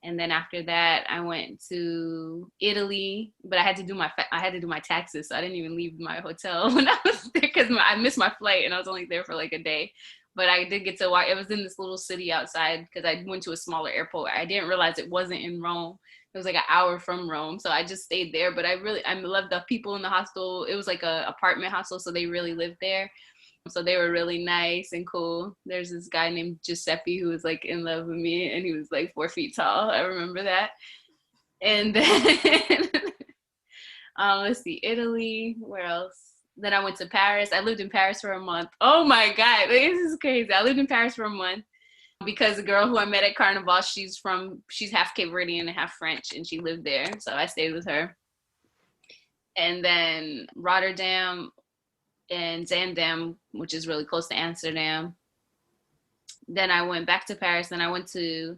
And then after that, I went to Italy, but I had to do my taxes, so I didn't even leave my hotel when I was there because I missed my flight and I was only there for like a day. But I did get to watch. It was in this little city outside because I went to a smaller airport. I didn't realize it wasn't in Rome. It was like an hour from Rome, so I just stayed there. But I loved the people in the hostel. It was like a apartment hostel, so they really lived there. So they were really nice and cool. There's this guy named Giuseppe who was like in love with me, and he was like 4 feet tall. I remember that. And then let's see, Italy. Where else? Then I went to Paris. I lived in Paris for a month. Oh my God, this is crazy. I lived in Paris for a month because the girl who I met at Carnival, she's half Cape Verdean and half French, and she lived there. So I stayed with her. And then Rotterdam and Zaandam, which is really close to Amsterdam. Then I went back to Paris. Then I went to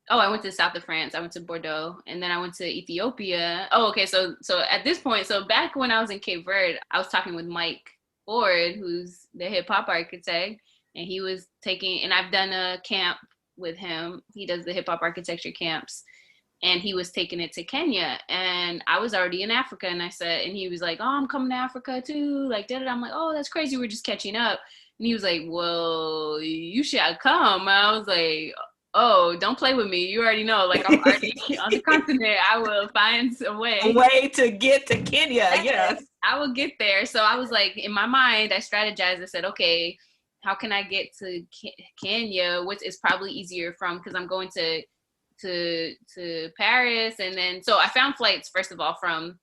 the south of France. I went to Bordeaux, and then I went to Ethiopia. Oh, okay. So at this point, so back when I was in Cape Verde, I was talking with Mike Ford, who's the hip hop architect, and he was and I've done a camp with him. He does the hip hop architecture camps. And he was taking it to Kenya, and I was already in Africa. And he was like, "Oh, I'm coming to Africa too." Like, I'm like, "Oh, that's crazy. We're just catching up." And he was like, "Well, you should come." And I was like, "Oh, don't play with me. You already know. Like, I'm already on the continent. I will find a way." A way to get to Kenya. Yes. I will get there. So I was like, in my mind, I strategized. I said, "Okay, how can I get to Kenya? Which is probably easier because I'm going to Paris." And then so I found flights first of all from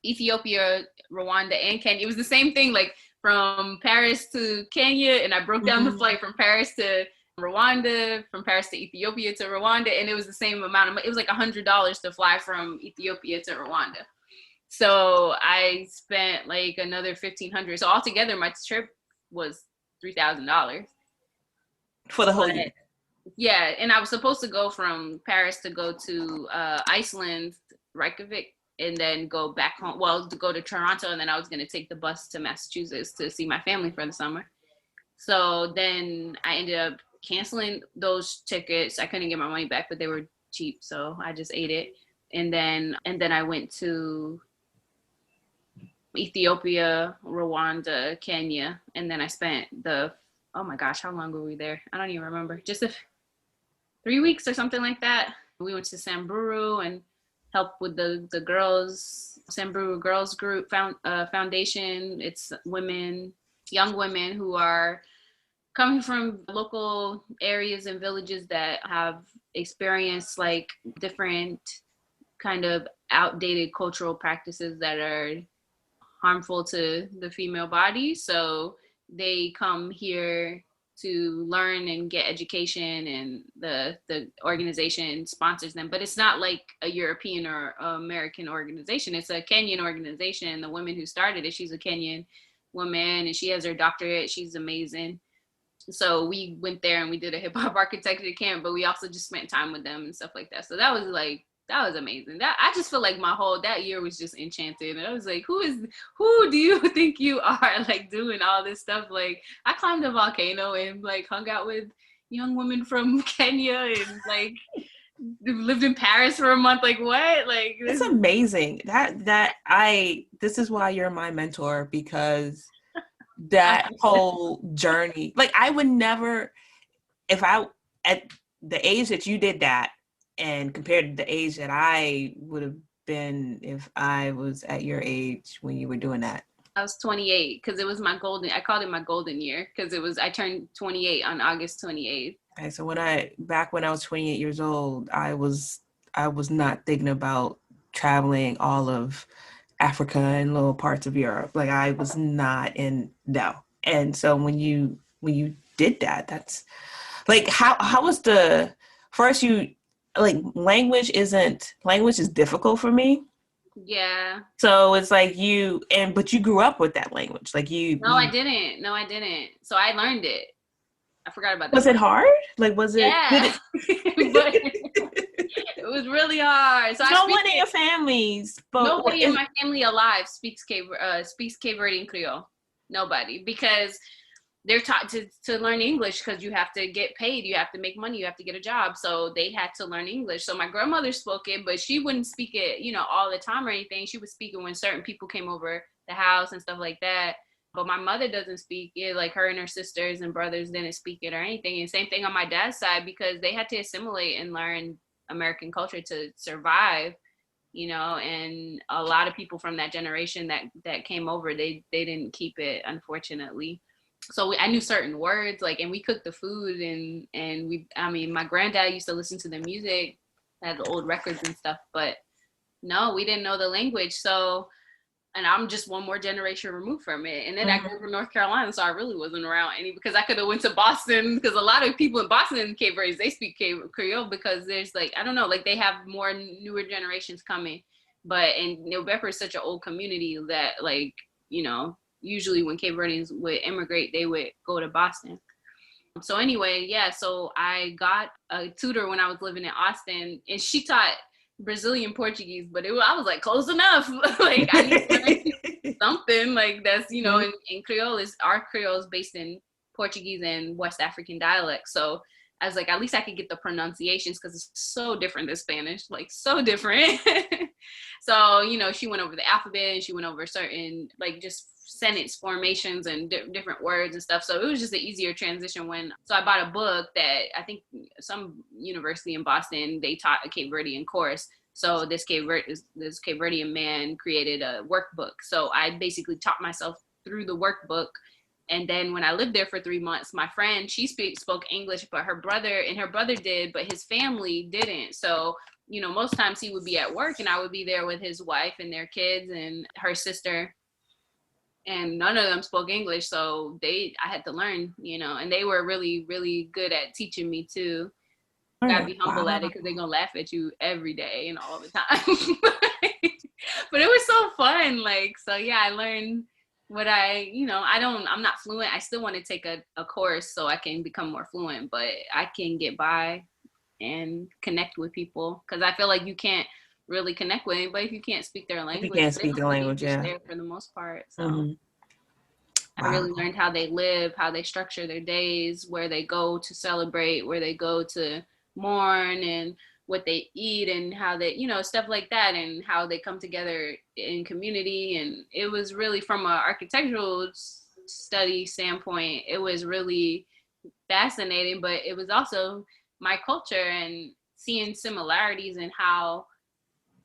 Ethiopia, Rwanda, and Kenya. It was the same thing, like from Paris to Kenya, and I broke down the flight from Paris to Rwanda, from Paris to Ethiopia to Rwanda, and it was the same amount. It was like $100 to fly from Ethiopia to Rwanda. So I spent like another $1,500. So altogether, my trip was $3,000 for the whole year. Yeah, and I was supposed to go from Paris to go to Iceland, Reykjavik, and then go back home. Well, to go to Toronto, and then I was going to take the bus to Massachusetts to see my family for the summer. So then I ended up canceling those tickets. I couldn't get my money back, but they were cheap, so I just ate it. And then I went to Ethiopia, Rwanda, Kenya, and then I spent oh my gosh, how long were we there? I don't even remember. Just 3 weeks or something like that. We went to Samburu and helped with the girls, Samburu Girls Group Foundation. It's young women who are coming from local areas and villages that have experienced like different kind of outdated cultural practices that are harmful to the female body. So they come here to learn and get education, and the organization sponsors them. But it's not like a European or American organization. It's a Kenyan organization. The woman who started it, she's a Kenyan woman, and she has her doctorate. She's amazing. So we went there and we did a hip hop architecture camp, but we also just spent time with them and stuff like that. So that was amazing. I just feel like that year was just enchanted. And I was like, who do you think you are, like doing all this stuff? Like I climbed a volcano and like hung out with young women from Kenya and like lived in Paris for a month. Like what? Like it's amazing. This is why you're my mentor, because that whole journey, like I would never, if I at the age that you did that, and compared to the age that I would have been if I was at your age when you were doing that. I was 28 because it was I called it my golden year because I turned 28 on August 28th. Okay, so back when I was 28 years old, I was not thinking about traveling all of Africa and little parts of Europe. Like I was not no. And so when you did that, that's like, how was the first like language is difficult for me. Yeah. So it's like but you grew up with that language. Like I didn't. So I learned it. I forgot about that. Was it hard? Like, was it? Yeah. But it was really hard. So no one in your family spoke. Nobody in my family alive speaks Cape Verdean Creole. Nobody, because they're taught to learn English because you have to get paid, you have to make money, you have to get a job. So they had to learn English. So my grandmother spoke it, but she wouldn't speak it, all the time or anything. She would speak it when certain people came over the house and stuff like that. But my mother doesn't speak it, like her and her sisters and brothers didn't speak it or anything. And same thing on my dad's side, because they had to assimilate and learn American culture to survive, and a lot of people from that generation that came over, they didn't keep it, unfortunately. So I knew certain words, like, and we cooked the food, and my granddad used to listen to the music, had the old records and stuff, but no, we didn't know the language. So, and I'm just one more generation removed from it. And then I grew up in North Carolina, so I really wasn't around any, because I could have went to Boston, because a lot of people in Boston and Cape Verde, they speak Creole, because there's like, I don't know, like they have more newer generations coming. And New Bedford is such an old community that, like, usually when Cape Verdeans would immigrate, they would go to Boston. So anyway, yeah, so I got a tutor when I was living in Austin, and she taught Brazilian Portuguese, but I was like, close enough. Like, I need to learn something like that's, in Creole, our Creole is based in Portuguese and West African dialect. So I was like, at least I could get the pronunciations, because it's so different than Spanish, like so different. So, she went over the alphabet, and she went over certain, like, just sentence formations and different words and stuff. So it was just an easier transition so I bought a book that I think some university in Boston, they taught a Cape Verdean course. So this Cape Verdean man created a workbook. So I basically taught myself through the workbook. And then when I lived there for 3 months, my friend, she spoke English, but her brother did, but his family didn't. So, most times he would be at work, and I would be there with his wife and their kids and her sister. And none of them spoke English, so I had to learn, and they were really, really good at teaching me too. You gotta be humble at it, because they're gonna laugh at you every day and all the time. But it was so fun. Like, so yeah, I learned what I'm not fluent. I still want to take a course so I can become more fluent, but I can get by and connect with people, because I feel like you can't really connect with anybody if you can't speak their language. If you can't speak the language, yeah. There for the most part. So I really learned how they live, how they structure their days, where they go to celebrate, where they go to mourn, and what they eat, and how they, stuff like that, and how they come together in community. And it was really, from an architectural study standpoint, it was really fascinating, but it was also my culture, and seeing similarities in how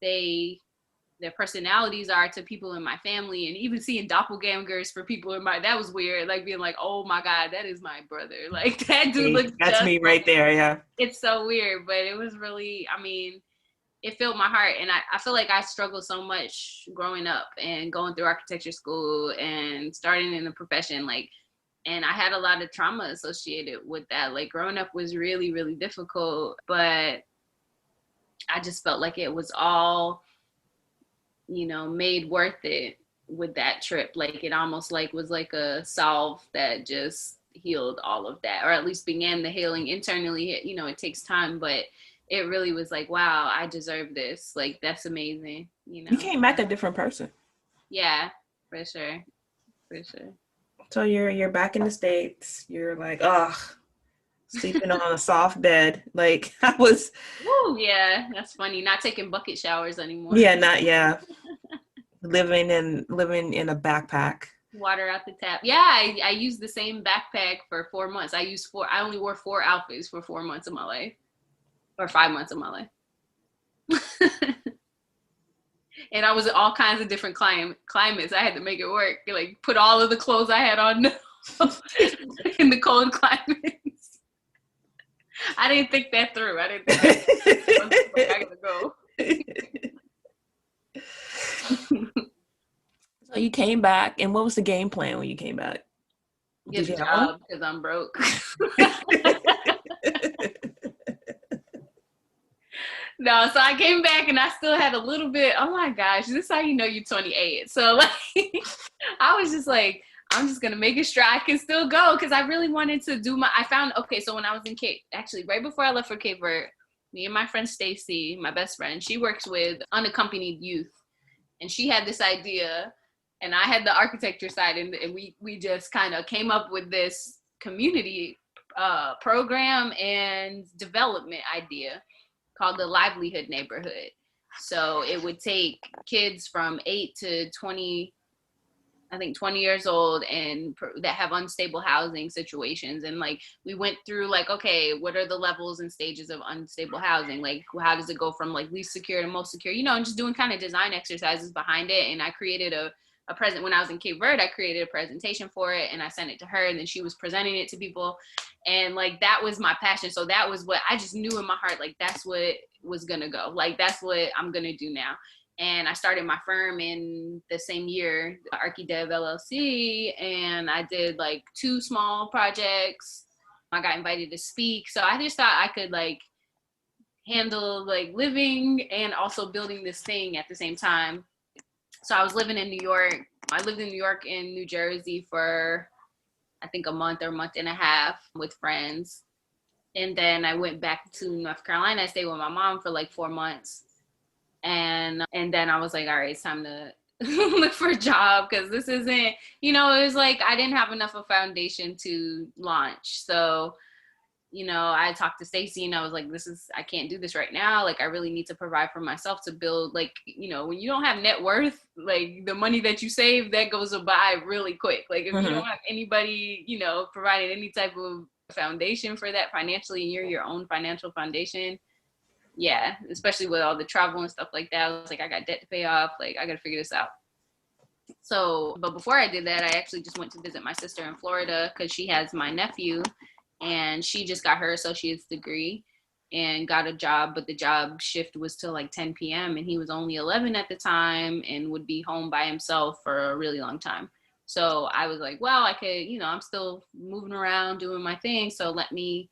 their personalities are to people in my family, and even seeing doppelgangers for people that was weird, like being like, oh my God, that is my brother, like that dude looks that's me right there. Yeah, it's so weird, but it was really, it filled my heart. And I feel like I struggled so much growing up and going through architecture school and starting in the profession, like, and I had a lot of trauma associated with that. Like, growing up was really, really difficult, but I just felt like it was all, made worth it with that trip. Like, it almost was like a salve that just healed all of that, or at least began the healing internally. It takes time, but it really was like, wow, I deserve this. Like, that's amazing. You came back a different person. Yeah, for sure. So you're back in the States. You're like, sleeping on a soft bed. Like, I was. Oh yeah, that's funny. Not taking bucket showers anymore. Yeah. living in a backpack. Water out the tap. Yeah, I used the same backpack for 4 months. I only wore 4 outfits for 4 months of my life, or 5 months of my life. And I was in all kinds of different climates. I had to make it work. Like, put all of the clothes I had on in the cold climates. I didn't think that through. I gotta go. So you came back, and what was the game plan when you came back? Get a job, because I'm broke. No, so I came back, and I still had a little bit. Oh my gosh, this is how you know you're 28. So like, I was just like, I'm just gonna make it sure I can still go, because I really wanted to do so when I was in Cape, actually right before I left for Cape Verde, me and my friend Stacy, my best friend, she works with unaccompanied youth, and she had this idea and I had the architecture side, and we just kind of came up with this community program and development idea called the livelihood neighborhood. So it would take kids from 8 to 20, I think 20 years old, and that have unstable housing situations. And like, we went through like, okay, what are the levels and stages of unstable housing? Like, how does it go from like least secure to most secure, you know, and just doing kind of design exercises behind it. And I created a present when I was in Cape Verde. I created a presentation for it, and I sent it to her, and then she was presenting it to people. And like, that was my passion. So that was what I just knew in my heart, like, that's what was gonna go. Like, that's what I'm gonna do now. And I started my firm in the same year, ArchiDev LLC, and I did like 2 small projects. I got invited to speak. So I just thought I could like handle like living and also building this thing at the same time. So I was living in New York. I lived in New York and New Jersey for, I think, a month or a month and a half with friends. And then I went back to North Carolina. I stayed with my mom for like 4 months. And then I was like, all right, it's time to look for a job, because this isn't, you know, it was like I didn't have enough of a foundation to launch. So, you know, I talked to Stacy, and I was like, I can't do this right now. Like, I really need to provide for myself to build, like, you know, when you don't have net worth, like the money that you save, that goes by really quick. Like, if you don't have anybody, you know, providing any type of foundation for that financially, and you're your own financial foundation, yeah, especially with all the travel and stuff like that, I was like, I got debt to pay off. Like, I got to figure this out. So, but before I did that, I actually just went to visit my sister in Florida, because she has my nephew, and she just got her associate's degree and got a job, but the job shift was till like 10 p.m. and he was only 11 at the time and would be home by himself for a really long time. So I was like, well, I could, you know, I'm still moving around doing my thing, so let me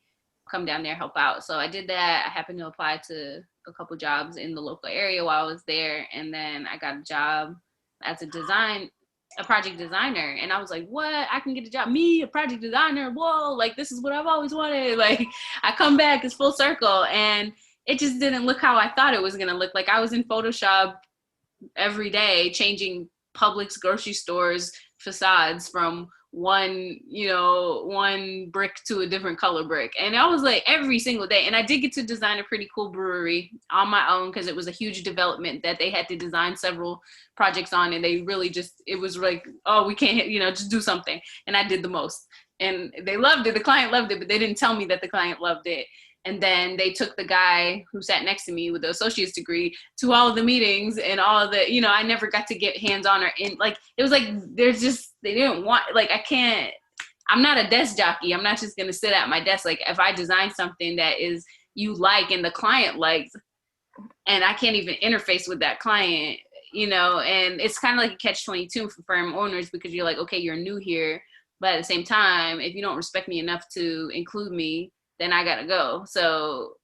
come down there, help out. So I did that. I happened to apply to a couple jobs in the local area while I was there. And then I got a job as a project designer. And I was like, what? I can get a job? Me, a project designer? Whoa, like, this is what I've always wanted. Like, I come back, it's full circle. And it just didn't look how I thought it was going to look. Like, I was in Photoshop every day, changing Publix grocery stores facades from one brick to a different color brick. And I was like, every single day. And I did get to design a pretty cool brewery on my own, because it was a huge development that they had to design several projects on. And they really just, it was like, oh, we can't, you know, just do something. And I did the most. And they loved it. The client loved it, but they didn't tell me that the client loved it. And then they took the guy who sat next to me with the associate's degree to all of the meetings and all of the, you know, I never got to get hands-on or in, like, it was like, there's just, they didn't want, like, I'm not a desk jockey. I'm not just going to sit at my desk. Like, if I design something that is you like and the client likes, and I can't even interface with that client, you know, and it's kind of like a catch-22 for firm owners, because you're like, okay, you're new here, but at the same time, if you don't respect me enough to include me, then I gotta go. So,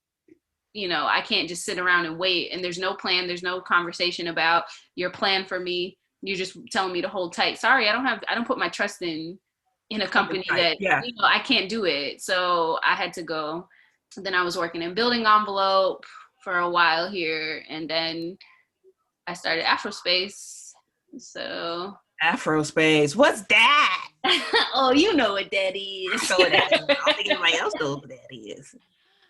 you know, I can't just sit around and wait. And there's no plan. There's no conversation about your plan for me. You're just telling me to hold tight. Sorry, I don't put my trust in a company that, you know, I can't do it. So I had to go. Then I was working in building envelope for a while here. And then I started Afrospace. So. Afrospace, what's that? Oh, you know what that is. I know what that is. I don't think anybody else knows what that is.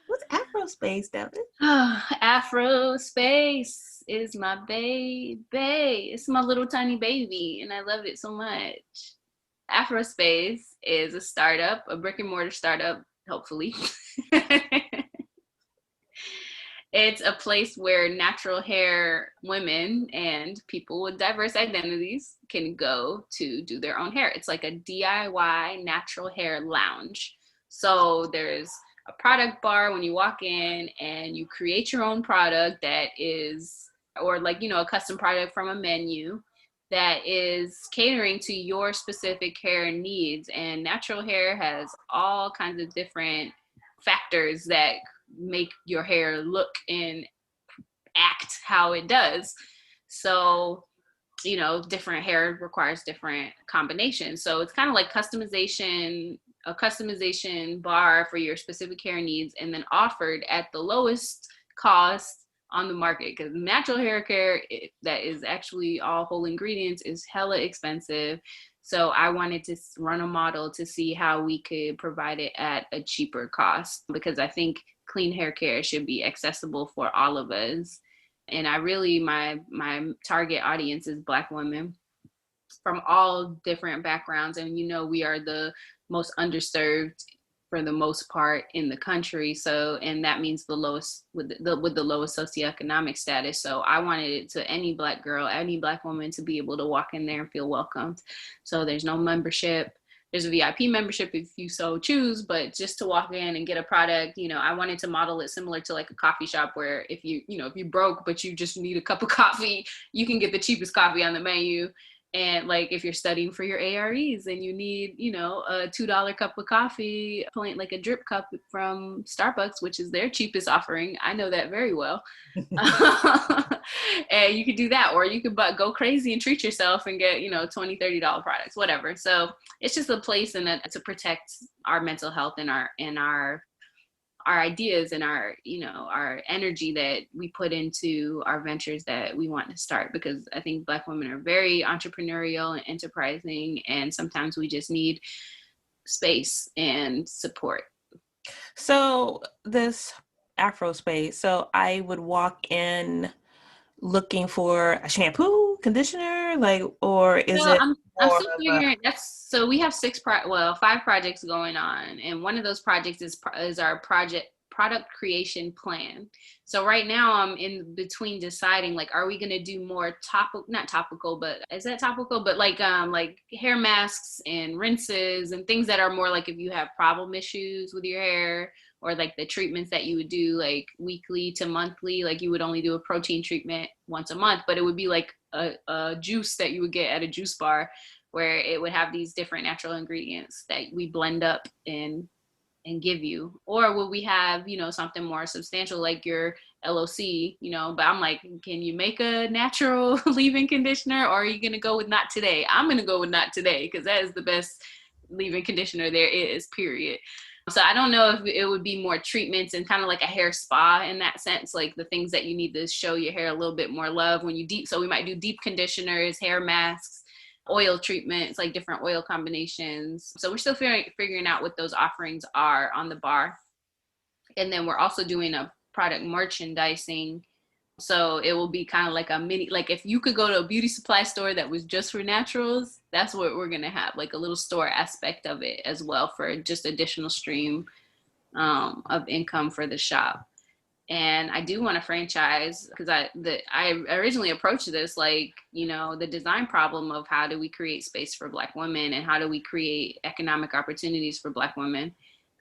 What's Afrospace, Devin? Afrospace is my baby. It's my little tiny baby, and I love it so much. Afrospace is a startup, a brick and mortar startup, hopefully. It's a place where natural hair women and people with diverse identities can go to do their own hair. It's like a DIY natural hair lounge. So there's a product bar when you walk in, and you create your own product that is, or like, you know, a custom product from a menu that is catering to your specific hair needs. And natural hair has all kinds of different factors that make your hair look and act how it does. So, you know, different hair requires different combinations. So it's kind of like a customization bar for your specific hair needs, and then offered at the lowest cost on the market, because natural hair care that is actually all whole ingredients is hella expensive. So I wanted to run a model to see how we could provide it at a cheaper cost, because I think clean hair care should be accessible for all of us. And I really, my target audience is Black women from all different backgrounds. And, you know, we are the most underserved for the most part in the country. So, and that means the lowest with the lowest socioeconomic status. So I wanted it to any Black girl, any Black woman to be able to walk in there and feel welcomed. So there's no membership. There's a VIP membership if you so choose, but just to walk in and get a product, you know, I wanted to model it similar to like a coffee shop where if you broke, but you just need a cup of coffee, you can get the cheapest coffee on the menu. And like if you're studying for your AREs and you need, you know, a $2 cup of coffee, like a drip cup from Starbucks, which is their cheapest offering. I know that very well. And you could do that, or you could go crazy and treat yourself and get, you know, $20, $30 products, whatever. So it's just a place to protect our mental health and our ideas and our, you know, our energy that we put into our ventures that we want to start, because I think Black women are very entrepreneurial and enterprising, and sometimes we just need space and support. So this Afro space, so I would walk in looking for a shampoo, conditioner, like, or is it? I'm still figuring. So we have 5 projects going on, and one of those projects is our product creation plan. So right now I'm in between deciding, like, are we going to do more not topical, but is that topical? But like hair masks and rinses and things that are more like if you have problem issues with your hair, or like the treatments that you would do like weekly to monthly, like you would only do a protein treatment once a month, but it would be like a juice that you would get at a juice bar, where it would have these different natural ingredients that we blend up and give you. Or will we have, you know, something more substantial like your LOC, you know, but I'm like, can you make a natural leave-in conditioner, or are you going to go with not today? I'm going to go with not today, because that is the best leave-in conditioner there is, period. So I don't know if it would be more treatments and kind of like a hair spa in that sense, like the things that you need to show your hair a little bit more love when you so we might do deep conditioners, hair masks, oil treatments, like different oil combinations. So we're still figuring out what those offerings are on the bar. And then we're also doing a product merchandising. So it will be kind of like a mini, like if you could go to a beauty supply store that was just for naturals, that's what we're going to have, like a little store aspect of it as well, for just additional stream of income for the shop. And I do want to franchise, because I originally approached this like, you know, the design problem of how do we create space for Black women and how do we create economic opportunities for Black women.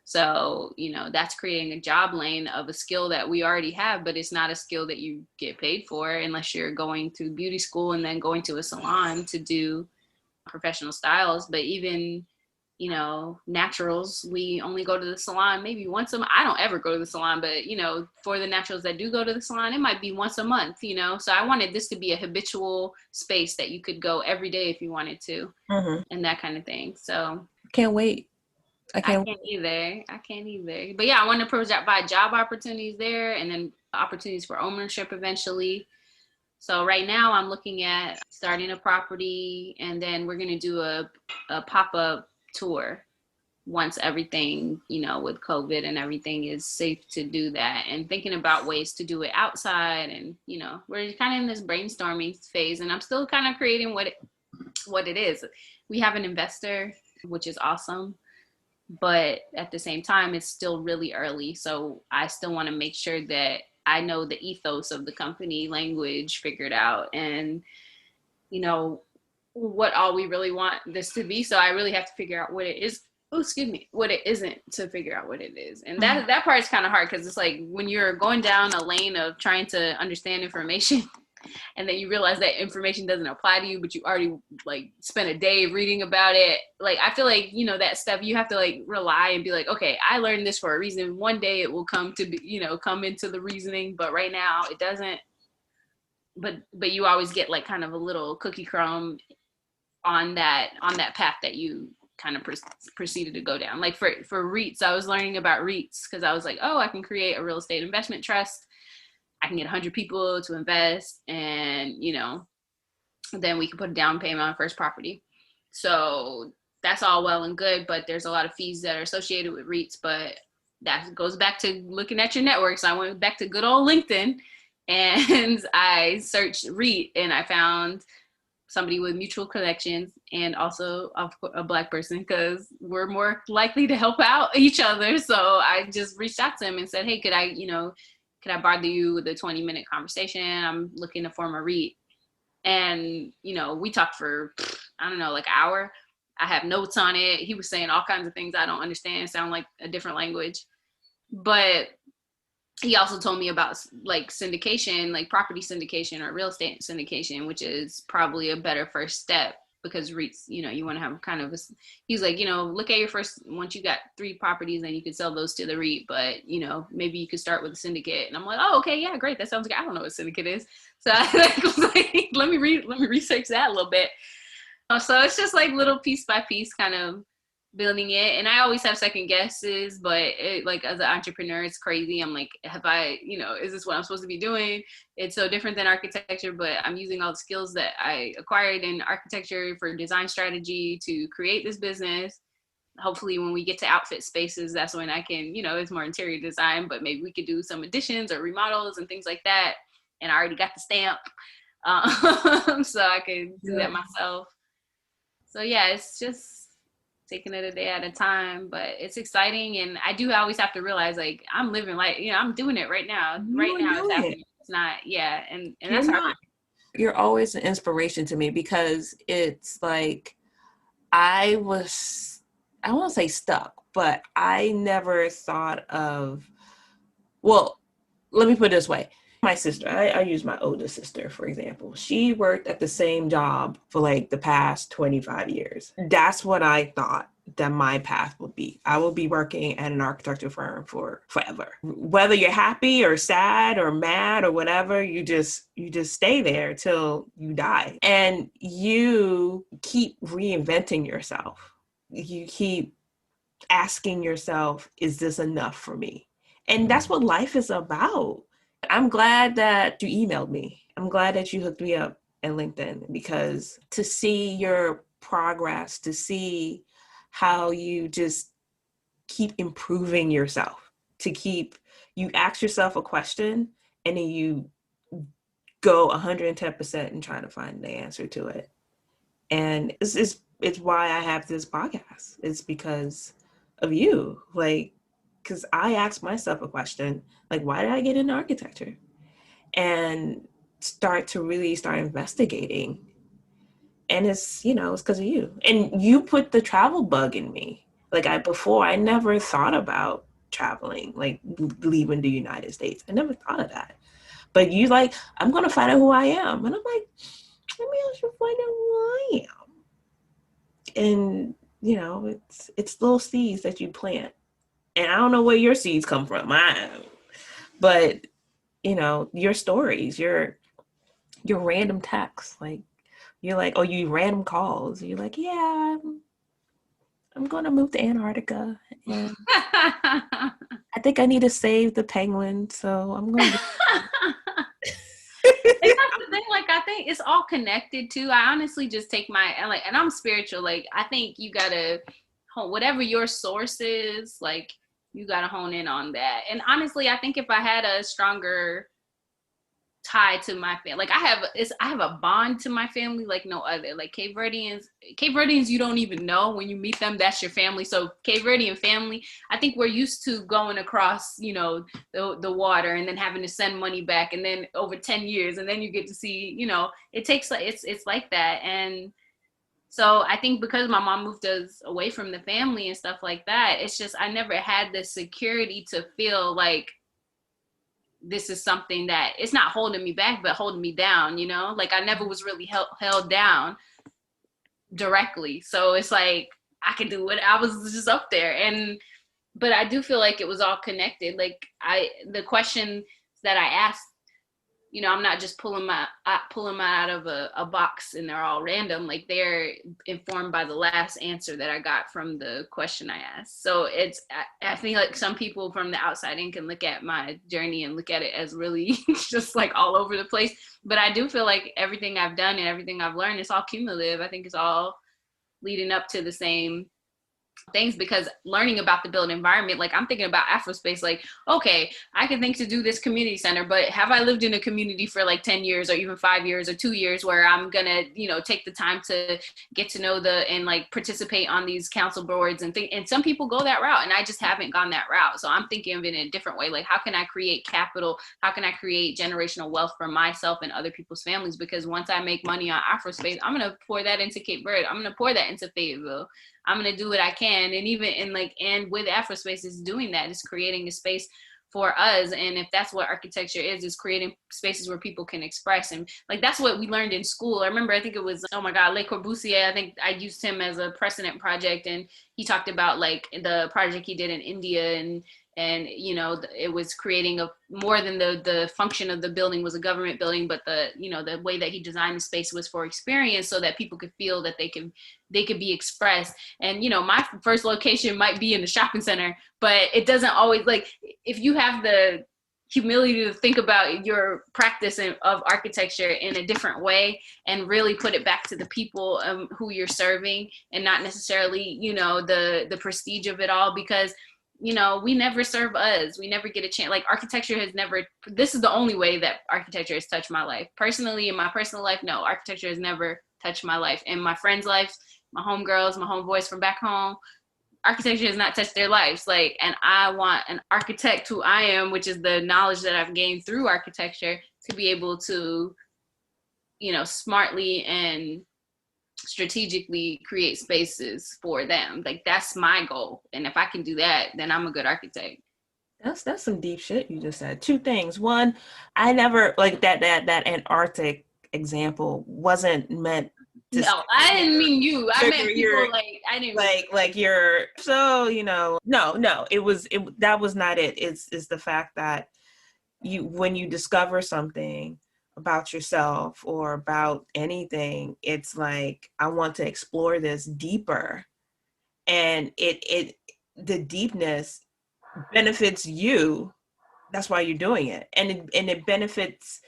So, you know, that's creating a job lane of a skill that we already have, but it's not a skill that you get paid for unless you're going to beauty school and then going to a salon to do professional styles. But even, you know, naturals, we only go to the salon maybe once a month. I don't ever go to the salon, but, you know, for the naturals that do go to the salon, it might be once a month, you know. So I wanted this to be a habitual space that you could go every day if you wanted to, and that kind of thing. So can't wait. I can't either. But yeah, I want to provide job opportunities there, and then opportunities for ownership eventually. So right now I'm looking at starting a property, and then we're going to do a pop-up tour once everything, you know, with COVID and everything is safe to do that, and thinking about ways to do it outside. And, you know, we're kind of in this brainstorming phase, and I'm still kind of creating what it is. We have an investor, which is awesome. But at the same time, it's still really early. So I still want to make sure that I know the ethos of the company language figured out, and, you know, what all we really want this to be. So I really have to figure out what it is. What it isn't, to figure out what it is. And that part is kind of hard, because it's like when you're going down a lane of trying to understand information, and then you realize that information doesn't apply to you, but you already like spent a day reading about it. Like, I feel like, you know, that stuff you have to like rely and be like, okay, I learned this for a reason. One day it will come to be, you know, come into the reasoning, but right now it doesn't. But you always get like kind of a little cookie crumb on that path that you kind of proceeded to go down. Like for REITs, I was learning about REITs because I was like, oh, I can create a real estate investment trust. I can get 100 people to invest, and then we can put a down payment on first property. So that's all well and good, but there's a lot of fees that are associated with REITs. But that goes back to looking at your network. So I went back to good old LinkedIn and I searched REIT, and I found somebody with mutual connections, and also a Black person, because we're more likely to help out each other. So I just reached out to him and said, hey, could I bother you with a 20-minute conversation? I'm looking to form a REIT. And, we talked for, I don't know, like an hour. I have notes on it. He was saying all kinds of things I don't understand, sound like a different language. But he also told me about like syndication, like property syndication or real estate syndication, which is probably a better first step, because REITs, you want to have kind of he's like, look at your first, once you got 3 properties, then you could sell those to the REIT, but maybe you could start with a syndicate. And I'm like, oh, okay, yeah, great. That sounds like, I don't know what a syndicate is. So I was like, let me research that a little bit. So it's just like little piece by piece kind of building it. And I always have second guesses, but like as an entrepreneur, it's crazy. I'm like, is this what I'm supposed to be doing? It's so different than architecture, but I'm using all the skills that I acquired in architecture for design strategy to create this business. Hopefully when we get to outfit spaces, that's when I can, it's more interior design, but maybe we could do some additions or remodels and things like that. And I already got the stamp. So I can do that myself. So yeah, it's just taking it a day at a time, but it's exciting. And I do always have to realize, like, I'm living like, I'm doing it right now. Right now it's happening. It's not, and that's hard. You're always an inspiration to me, because it's like, I won't say stuck, but I never thought of, well, let me put it this way. My sister, I use my older sister, for example. She worked at the same job for like the past 25 years. That's what I thought that my path would be. I will be working at an architecture firm for forever. Whether you're happy or sad or mad or whatever, you just stay there till you die. And you keep reinventing yourself. You keep asking yourself, is this enough for me? And that's what life is about. I'm glad that you emailed me. I'm glad that you hooked me up at LinkedIn, because to see your progress, to see how you just keep improving yourself, you ask yourself a question and then you go 110% in trying to find the answer to it. And it's why I have this podcast. It's because of you. Like, because I asked myself a question, like, why did I get into architecture? And start investigating. And it's because of you. And you put the travel bug in me. Like, I never thought about traveling, like leaving the United States. I never thought of that. But you like, I'm going to find out who I am. And I'm like, maybe I should find out who I am. And, it's little seeds that you plant. And I don't know where your seeds come from. But, your stories, your random texts, like, you're like, oh, you random calls. You're like, yeah, I'm going to move to Antarctica. And I think I need to save the penguin. So I'm going to. And that's the thing, like, I think it's all connected too. I honestly just take and I'm spiritual. Like, I think you gotta, whatever your source is, like, you gotta hone in on that. And honestly, I think if I had a stronger tie to my family, like I have a bond to my family like no other. Like Cape Verdeans, you don't even know when you meet them, that's your family. So Cape Verdean family, I think we're used to going across, the water and then having to send money back, and then over 10 years, and then you get to see, it takes like, it's like that. And so I think because my mom moved us away from the family and stuff like that, it's just, I never had the security to feel like this is something that it's not holding me back, but holding me down, like I never was really held down directly. So it's like, I could do it. I was just up there. But I do feel like it was all connected. Like the questions that I asked, I'm not just pulling my out of a box and they're all random. Like they're informed by the last answer that I got from the question I asked. So I think like some people from the outside in can look at my journey and look at it as really just like all over the place. But I do feel like everything I've done and everything I've learned, it's all cumulative. I think it's all leading up to the same things, because learning about the built environment, like I'm thinking about Afrospace, like, okay, I can think to do this community center, but have I lived in a community for like 10 years or even 5 years or 2 years where I'm gonna, take the time to get to know and like participate on these council boards and some people go that route, and I just haven't gone that route. So I'm thinking of it in a different way. Like, how can I create capital? How can I create generational wealth for myself and other people's families? Because once I make money on Afrospace, I'm gonna pour that into Cape Verde. I'm gonna pour that into Fayetteville. I'm going to do what I can. And even and with Afrospace is doing that, is creating a space for us. And if that's what architecture is creating spaces where people can express. And like, that's what we learned in school. I remember, I think it was, oh my God, Le Corbusier. I think I used him as a precedent project. And he talked about like the project he did in India, and it was creating more than the function of the building was a government building, but the way that he designed the space was for experience, so that people could feel that they could be expressed. And my first location might be in the shopping center, but it doesn't always, like, if you have the humility to think about your practice of architecture in a different way and really put it back to the people who you're serving, and not necessarily the prestige of it all, because we never serve us. We never get a chance. Like, architecture has never, this is the only way that architecture has touched my life. Personally, in my personal life, no, architecture has never touched my life. In my friends' lives, my homegirls, my homeboys from back home, architecture has not touched their lives. Like, and I want an architect who I am, which is the knowledge that I've gained through architecture, to be able to, smartly and strategically create spaces for them. Like, that's my goal. And if I can do that, then I'm a good architect. That's some deep shit you just said. Two things. One, I never, like, that Antarctic example wasn't meant to. No, I didn't mean you. I meant people I didn't like you're so, no, that was not it. It's the fact that when you discover something about yourself or about anything, it's like, I want to explore this deeper, and the deepness benefits you. That's why you're doing it, and it benefits.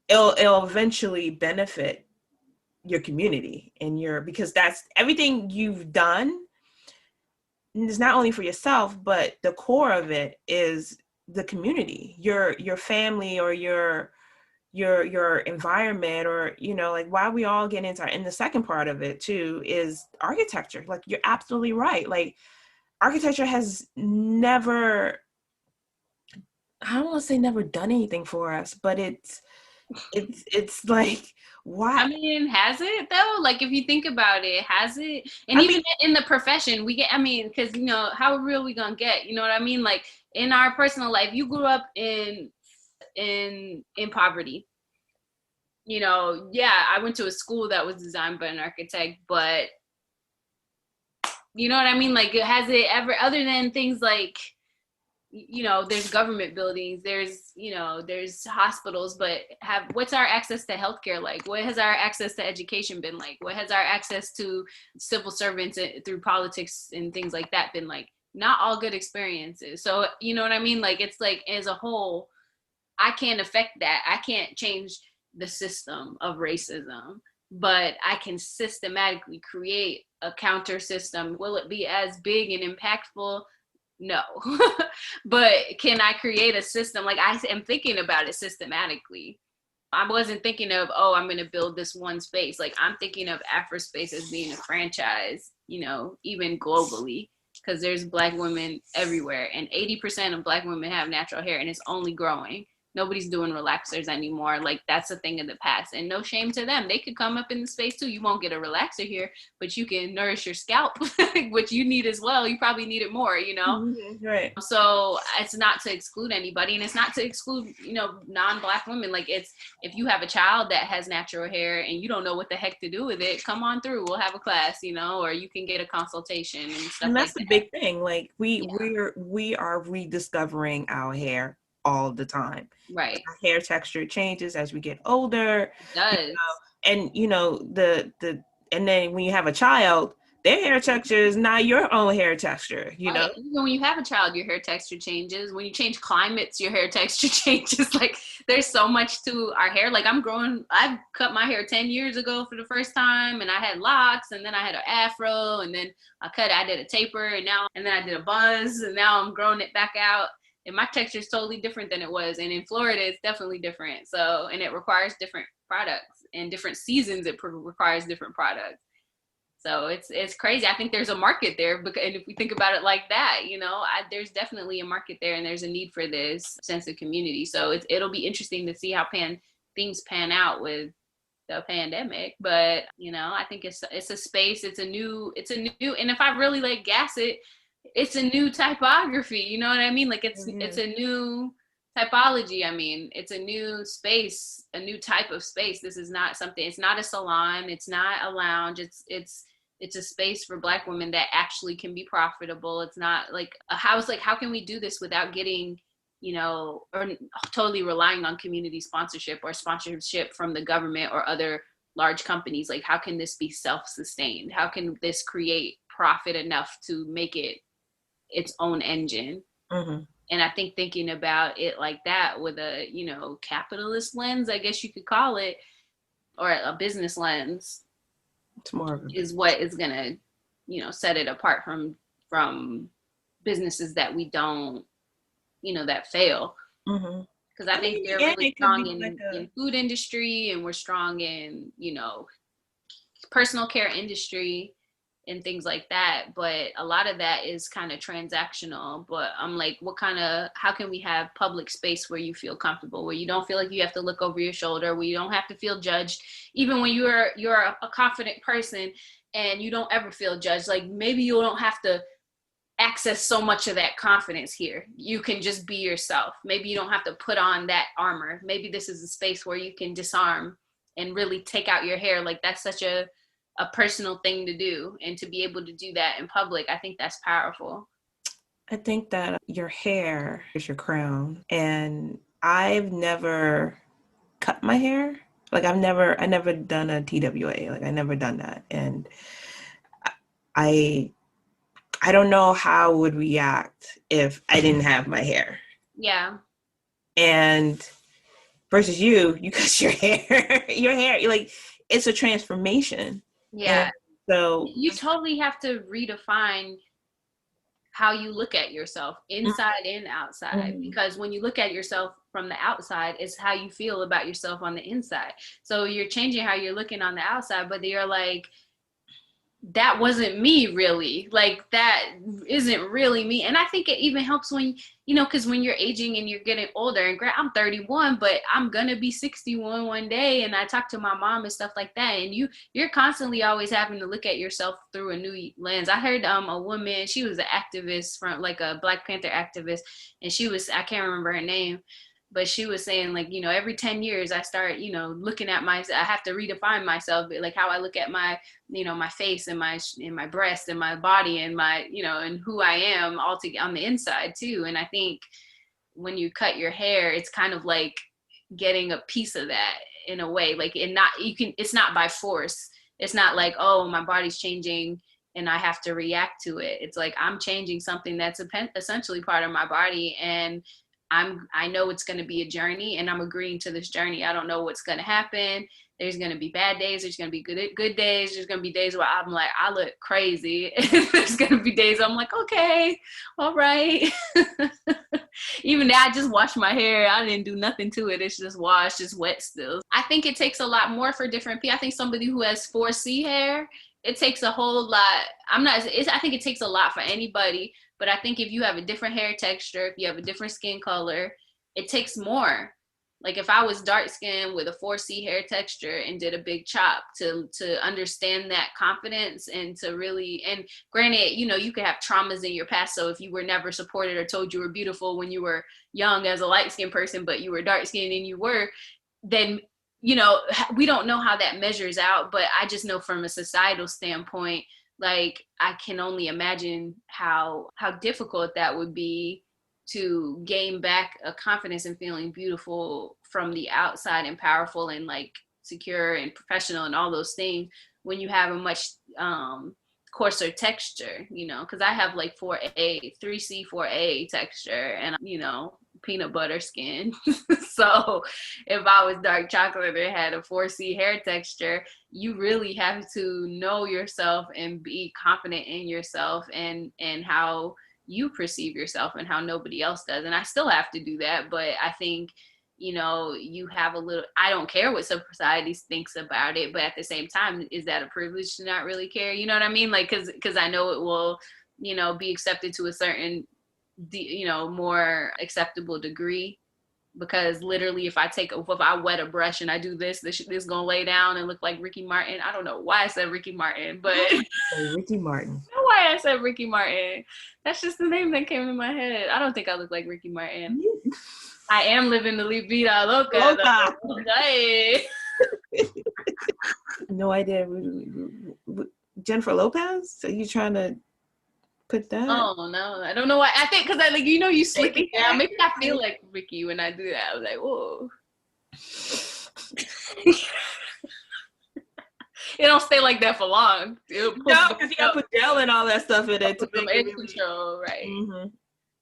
It'll eventually benefit your community and because that's everything you've done is not only for yourself, but the core of it is the community, your family, or your environment, or like, why we all get into. And the second part of it too is architecture. Like, you're absolutely right. Like, architecture has never, I don't want to say never done anything for us, but it's like, why? I mean, has it though? Like, if you think about it, has it? And even in the profession, we get, because how real we gonna get? You know what I mean? Like, in our personal life, you grew up in poverty. Yeah, I went to a school that was designed by an architect, but you know what I mean? Like, has it ever, other than things like, there's government buildings, there's hospitals, but what's our access to healthcare like? What has our access to education been like? What has our access to civil servants through politics and things like that been like? Not all good experiences. So, you know what I mean? Like, it's like, as a whole, I can't affect that. I can't change the system of racism, but I can systematically create a counter system. Will it be as big and impactful? No. But can I create a system? Like, I am thinking about it systematically. I wasn't thinking of, I'm going to build this one space. Like, I'm thinking of Afrospace as being a franchise, even globally, because there's Black women everywhere, and 80% of Black women have natural hair, and it's only growing. Nobody's doing relaxers anymore. Like, that's a thing of the past, and no shame to them. They could come up in the space too. You won't get a relaxer here, but you can nourish your scalp, which you need as well. You probably need it more, Mm-hmm. Right. So it's not to exclude anybody, and it's not to exclude, non-Black women. Like, it's, if you have a child that has natural hair and you don't know what the heck to do with it, come on through. We'll have a class, or you can get a consultation and stuff. And that's like the big thing. Like, we are rediscovering our hair all the time. Right. Our hair texture changes as we get older. It does. And and then when you have a child, their hair texture is not your own hair texture, Right. Even when you have a child, your hair texture changes. When you change climates, your hair texture changes. Like, there's so much to our hair. Like, I've cut my hair 10 years ago for the first time, and I had locks, and then I had an afro, and then I did a taper, and then I did a buzz, and now I'm growing it back out. And my texture is totally different than it was. And in Florida, it's definitely different. So, and it requires different products. In different seasons, it requires different products. So it's crazy. I think there's a market there, and if we think about it like that, there's definitely a market there, and there's a need for this sense of community. So it'll be interesting to see how things pan out with the pandemic. But I think it's a space. It's a new, and if I really like gas it, it's a new typography. You know what I mean? Like it's a new typology. I mean, it's a new space, a new type of space. This is not something. It's not a salon. It's not a lounge. It's a space for Black women that actually can be profitable. It's not like a house. Like, how can we do this without getting, or totally relying on community sponsorship or sponsorship from the government or other large companies? Like, how can this be self-sustained? How can this create profit enough to make it its own engine? Mm-hmm. And I think thinking about it like that with a, capitalist lens, I guess you could call it, or a business lens, it's more is what is gonna, set it apart from businesses that we don't, that fail. Mm-hmm. Because I think they're really strong in food industry, and we're strong in, personal care industry and things like that. But a lot of that is kind of transactional. But I'm like, how can we have public space where you feel comfortable, where you don't feel like you have to look over your shoulder, where you don't have to feel judged, even when you're a confident person and you don't ever feel judged. Like, maybe you don't have to access so much of that confidence here. You can just be yourself. Maybe you don't have to put on that armor. Maybe this is a space where you can disarm and really take out your hair. Like, that's such a personal thing to do, and to be able to do that in public, I think that's powerful. I think that your hair is your crown, and I've never cut my hair. Like, I never done a TWA. Like, I never done that, and I don't know how I would react if I didn't have my hair. Yeah. And versus you cut your hair. Your hair, like, it's a transformation. Yeah. And so you totally have to redefine how you look at yourself inside and outside, mm-hmm. because when you look at yourself from the outside, it's how you feel about yourself on the inside. So you're changing how you're looking on the outside, but you're like, that wasn't me really. Like, that isn't really me. And I think it even helps when, because when you're aging and you're getting older, and I'm 31, but I'm going to be 61 one day. And I talk to my mom and stuff like that. And you're constantly always having to look at yourself through a new lens. I heard a woman, she was an activist, from like a Black Panther activist. And I can't remember her name, but she was saying, like, every 10 years I start, looking at I have to redefine myself, like how I look at my, my face and my breast and my body and my, and who I am all on the inside too. And I think when you cut your hair, it's kind of like getting a piece of that in a way, like, it's not by force. It's not like, oh, my body's changing and I have to react to it. It's like, I'm changing something that's essentially part of my body, and I know it's going to be a journey, and I'm agreeing to this journey. I don't know what's going to happen. There's going to be bad days. There's going to be good days. There's going to be days where I'm like, I look crazy. There's going to be days I'm like, okay, all right. Even now, I just washed my hair. I didn't do nothing to it. It's just washed, just wet still. I think it takes a lot more for different people. I think somebody who has 4C hair, it takes a whole lot. I think it takes a lot for anybody. But I think if you have a different hair texture, if you have a different skin color, it takes more. Like, if I was dark skinned with a 4C hair texture and did a big chop to understand that confidence, and to really, and granted, you could have traumas in your past. So if you were never supported or told you were beautiful when you were young as a light skinned person, but you were dark skinned and then, we don't know how that measures out. But I just know from a societal standpoint, like, I can only imagine how difficult that would be to gain back a confidence and feeling beautiful from the outside and powerful and like secure and professional and all those things when you have a much coarser texture, you know, because I have like 3C 4A texture and, you know, peanut butter skin. So if I was dark chocolate and had a 4C hair texture, you really have to know yourself and be confident in yourself and how you perceive yourself and how nobody else does. And I still have to do that, but I think, you know, you have a little, I don't care what society thinks about it, but at the same time, is that a privilege to not really care? You know what I mean? Like, cause I know it will, you know, be accepted to a certain, you know, more acceptable degree. Because literally, if I wet a brush and I do this gonna lay down and look like Ricky Martin. I don't know why I said Ricky Martin, but Ricky Martin. I don't know why I said Ricky Martin. That's just the name that came in my head. I don't think I look like Ricky Martin. I am living the vida loca. Hey. No idea. Jennifer Lopez? So you trying to put that? Oh no, I don't know why. I think because I like, you know, you slick it down. Maybe I feel like Ricky when I do that. I was like, whoa. It don't stay like that for long. No, because you got to put gel and all that stuff in it to make it control, right? Mm-hmm.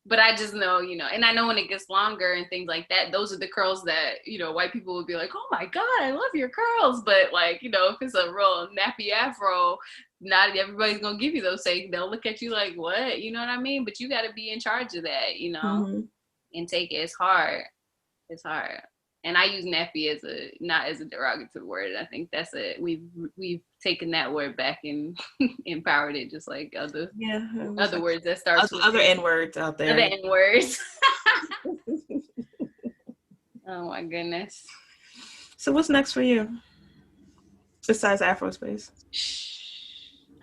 But I just know, you know, and I know when it gets longer and things like that, those are the curls that, you know, white people would be like, oh my God, I love your curls. But like, you know, if it's a real nappy afro, not everybody's going to give you those things. They'll look at you like, what? You know what I mean? But you got to be in charge of that, you know, and take it. It's hard. It's hard. And I use nappy not as a derogatory word. I think that's we've taken that word back and empowered it, just like other words that start with other N words out there. Other N words. Oh my goodness. So what's next for you besides Afrospace?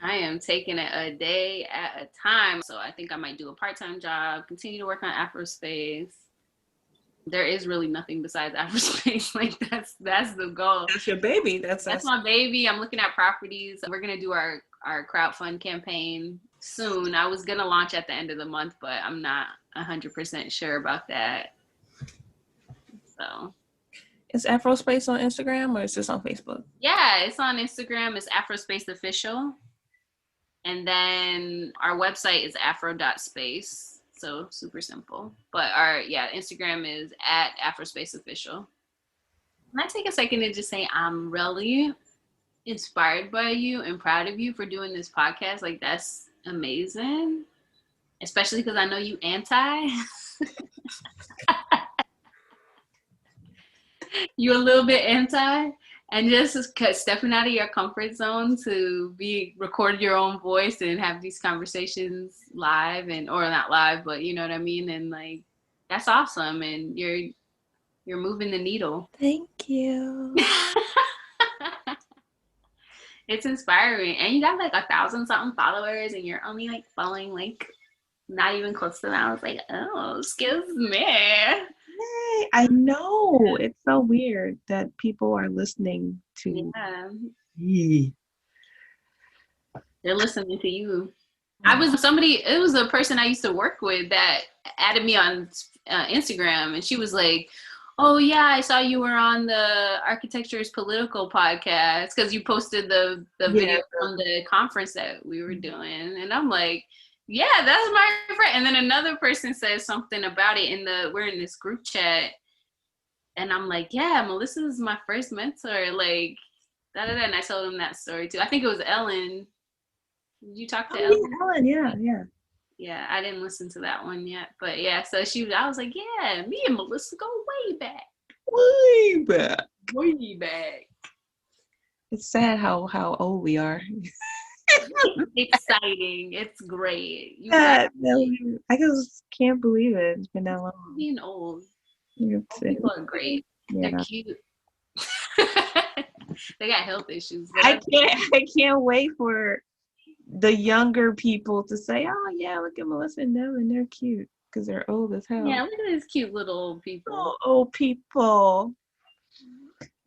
I am taking it a day at a time. So I think I might do a part-time job, continue to work on Afrospace. There is really nothing besides Afrospace. Like that's the goal. That's your baby. That's my baby. I'm looking at properties. We're gonna do our crowdfund campaign soon. I was gonna launch at the end of the month, but I'm not 100% sure about that. So, is Afrospace on Instagram or is this on Facebook? Yeah, it's on Instagram. It's Afrospace Official, and then our website is afro.space. So super simple. But our Instagram is at Afrospace Official. Can I take a second to just say I'm really inspired by you and proud of you for doing this podcast? Like that's amazing. Especially because I know you anti. You're a little bit anti. And just stepping out of your comfort zone to record your own voice and have these conversations live or not live, but you know what I mean? And like, that's awesome. And you're moving the needle. Thank you. It's inspiring. And you got like 1,000 something followers and you're only like following like not even close to that. I was like, oh, excuse me. I know. It's so weird that people are listening to me. They're listening to you. It was a person I used to work with that added me on Instagram, and she was like, oh yeah, I saw you were on the Architecture is Political podcast because you posted the video from the conference that we were doing. And I'm like, yeah, that's my friend. And then another person says something about it we're in this group chat. And I'm like, yeah, Melissa's my first mentor. Like, da-da-da. And I told him that story too. I think it was Ellen. Did you talk to Ellen? Yeah, Ellen, yeah. Yeah, I didn't listen to that one yet. But yeah, so I was like, yeah, me and Melissa go way back. Way back. Way back. It's sad how old we are. Exciting. It's great. I just can't believe it. It's been that long. Being old. People are great. Yeah. They're cute. They got health issues. I can't wait for the younger people to say, oh yeah, look at Melissa and Devin, they're cute because they're old as hell. Yeah, look at these cute little old people. Oh, old people.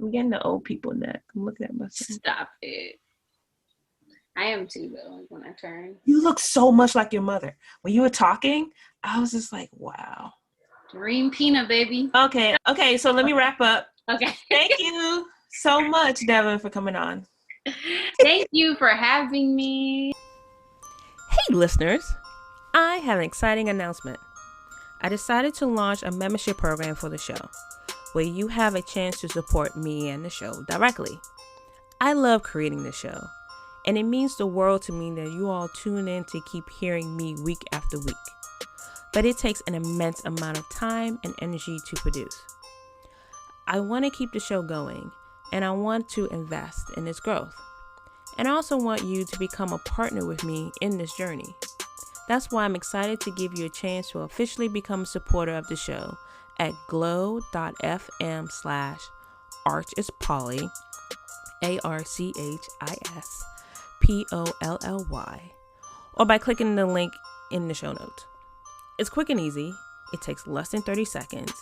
I'm getting the old people neck. I'm looking at myself. Stop it. I am too, though, when I turn. You look so much like your mother. When you were talking, I was just like, wow. Dream Pena, baby. Okay, so let me wrap up. Okay. Thank you so much, Devanne, for coming on. Thank you for having me. Hey, listeners. I have an exciting announcement. I decided to launch a membership program for the show, where you have a chance to support me and the show directly. I love creating the show, and it means the world to me that you all tune in to keep hearing me week after week. But it takes an immense amount of time and energy to produce. I want to keep the show going, and I want to invest in its growth. And I also want you to become a partner with me in this journey. That's why I'm excited to give you a chance to officially become a supporter of the show at glow.fm/archispolly, ARCHISPOLLY, or by clicking the link in the show notes. It's quick and easy. It takes less than 30 seconds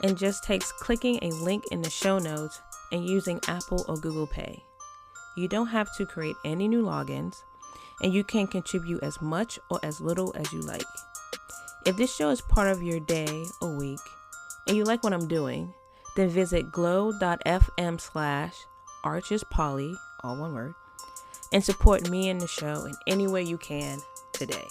and just takes clicking a link in the show notes and using Apple or Google Pay. You don't have to create any new logins, and you can contribute as much or as little as you like. If this show is part of your day or week, and you like what I'm doing, then visit glow.fm/archispolly, all one word, and support me and the show in any way you can today.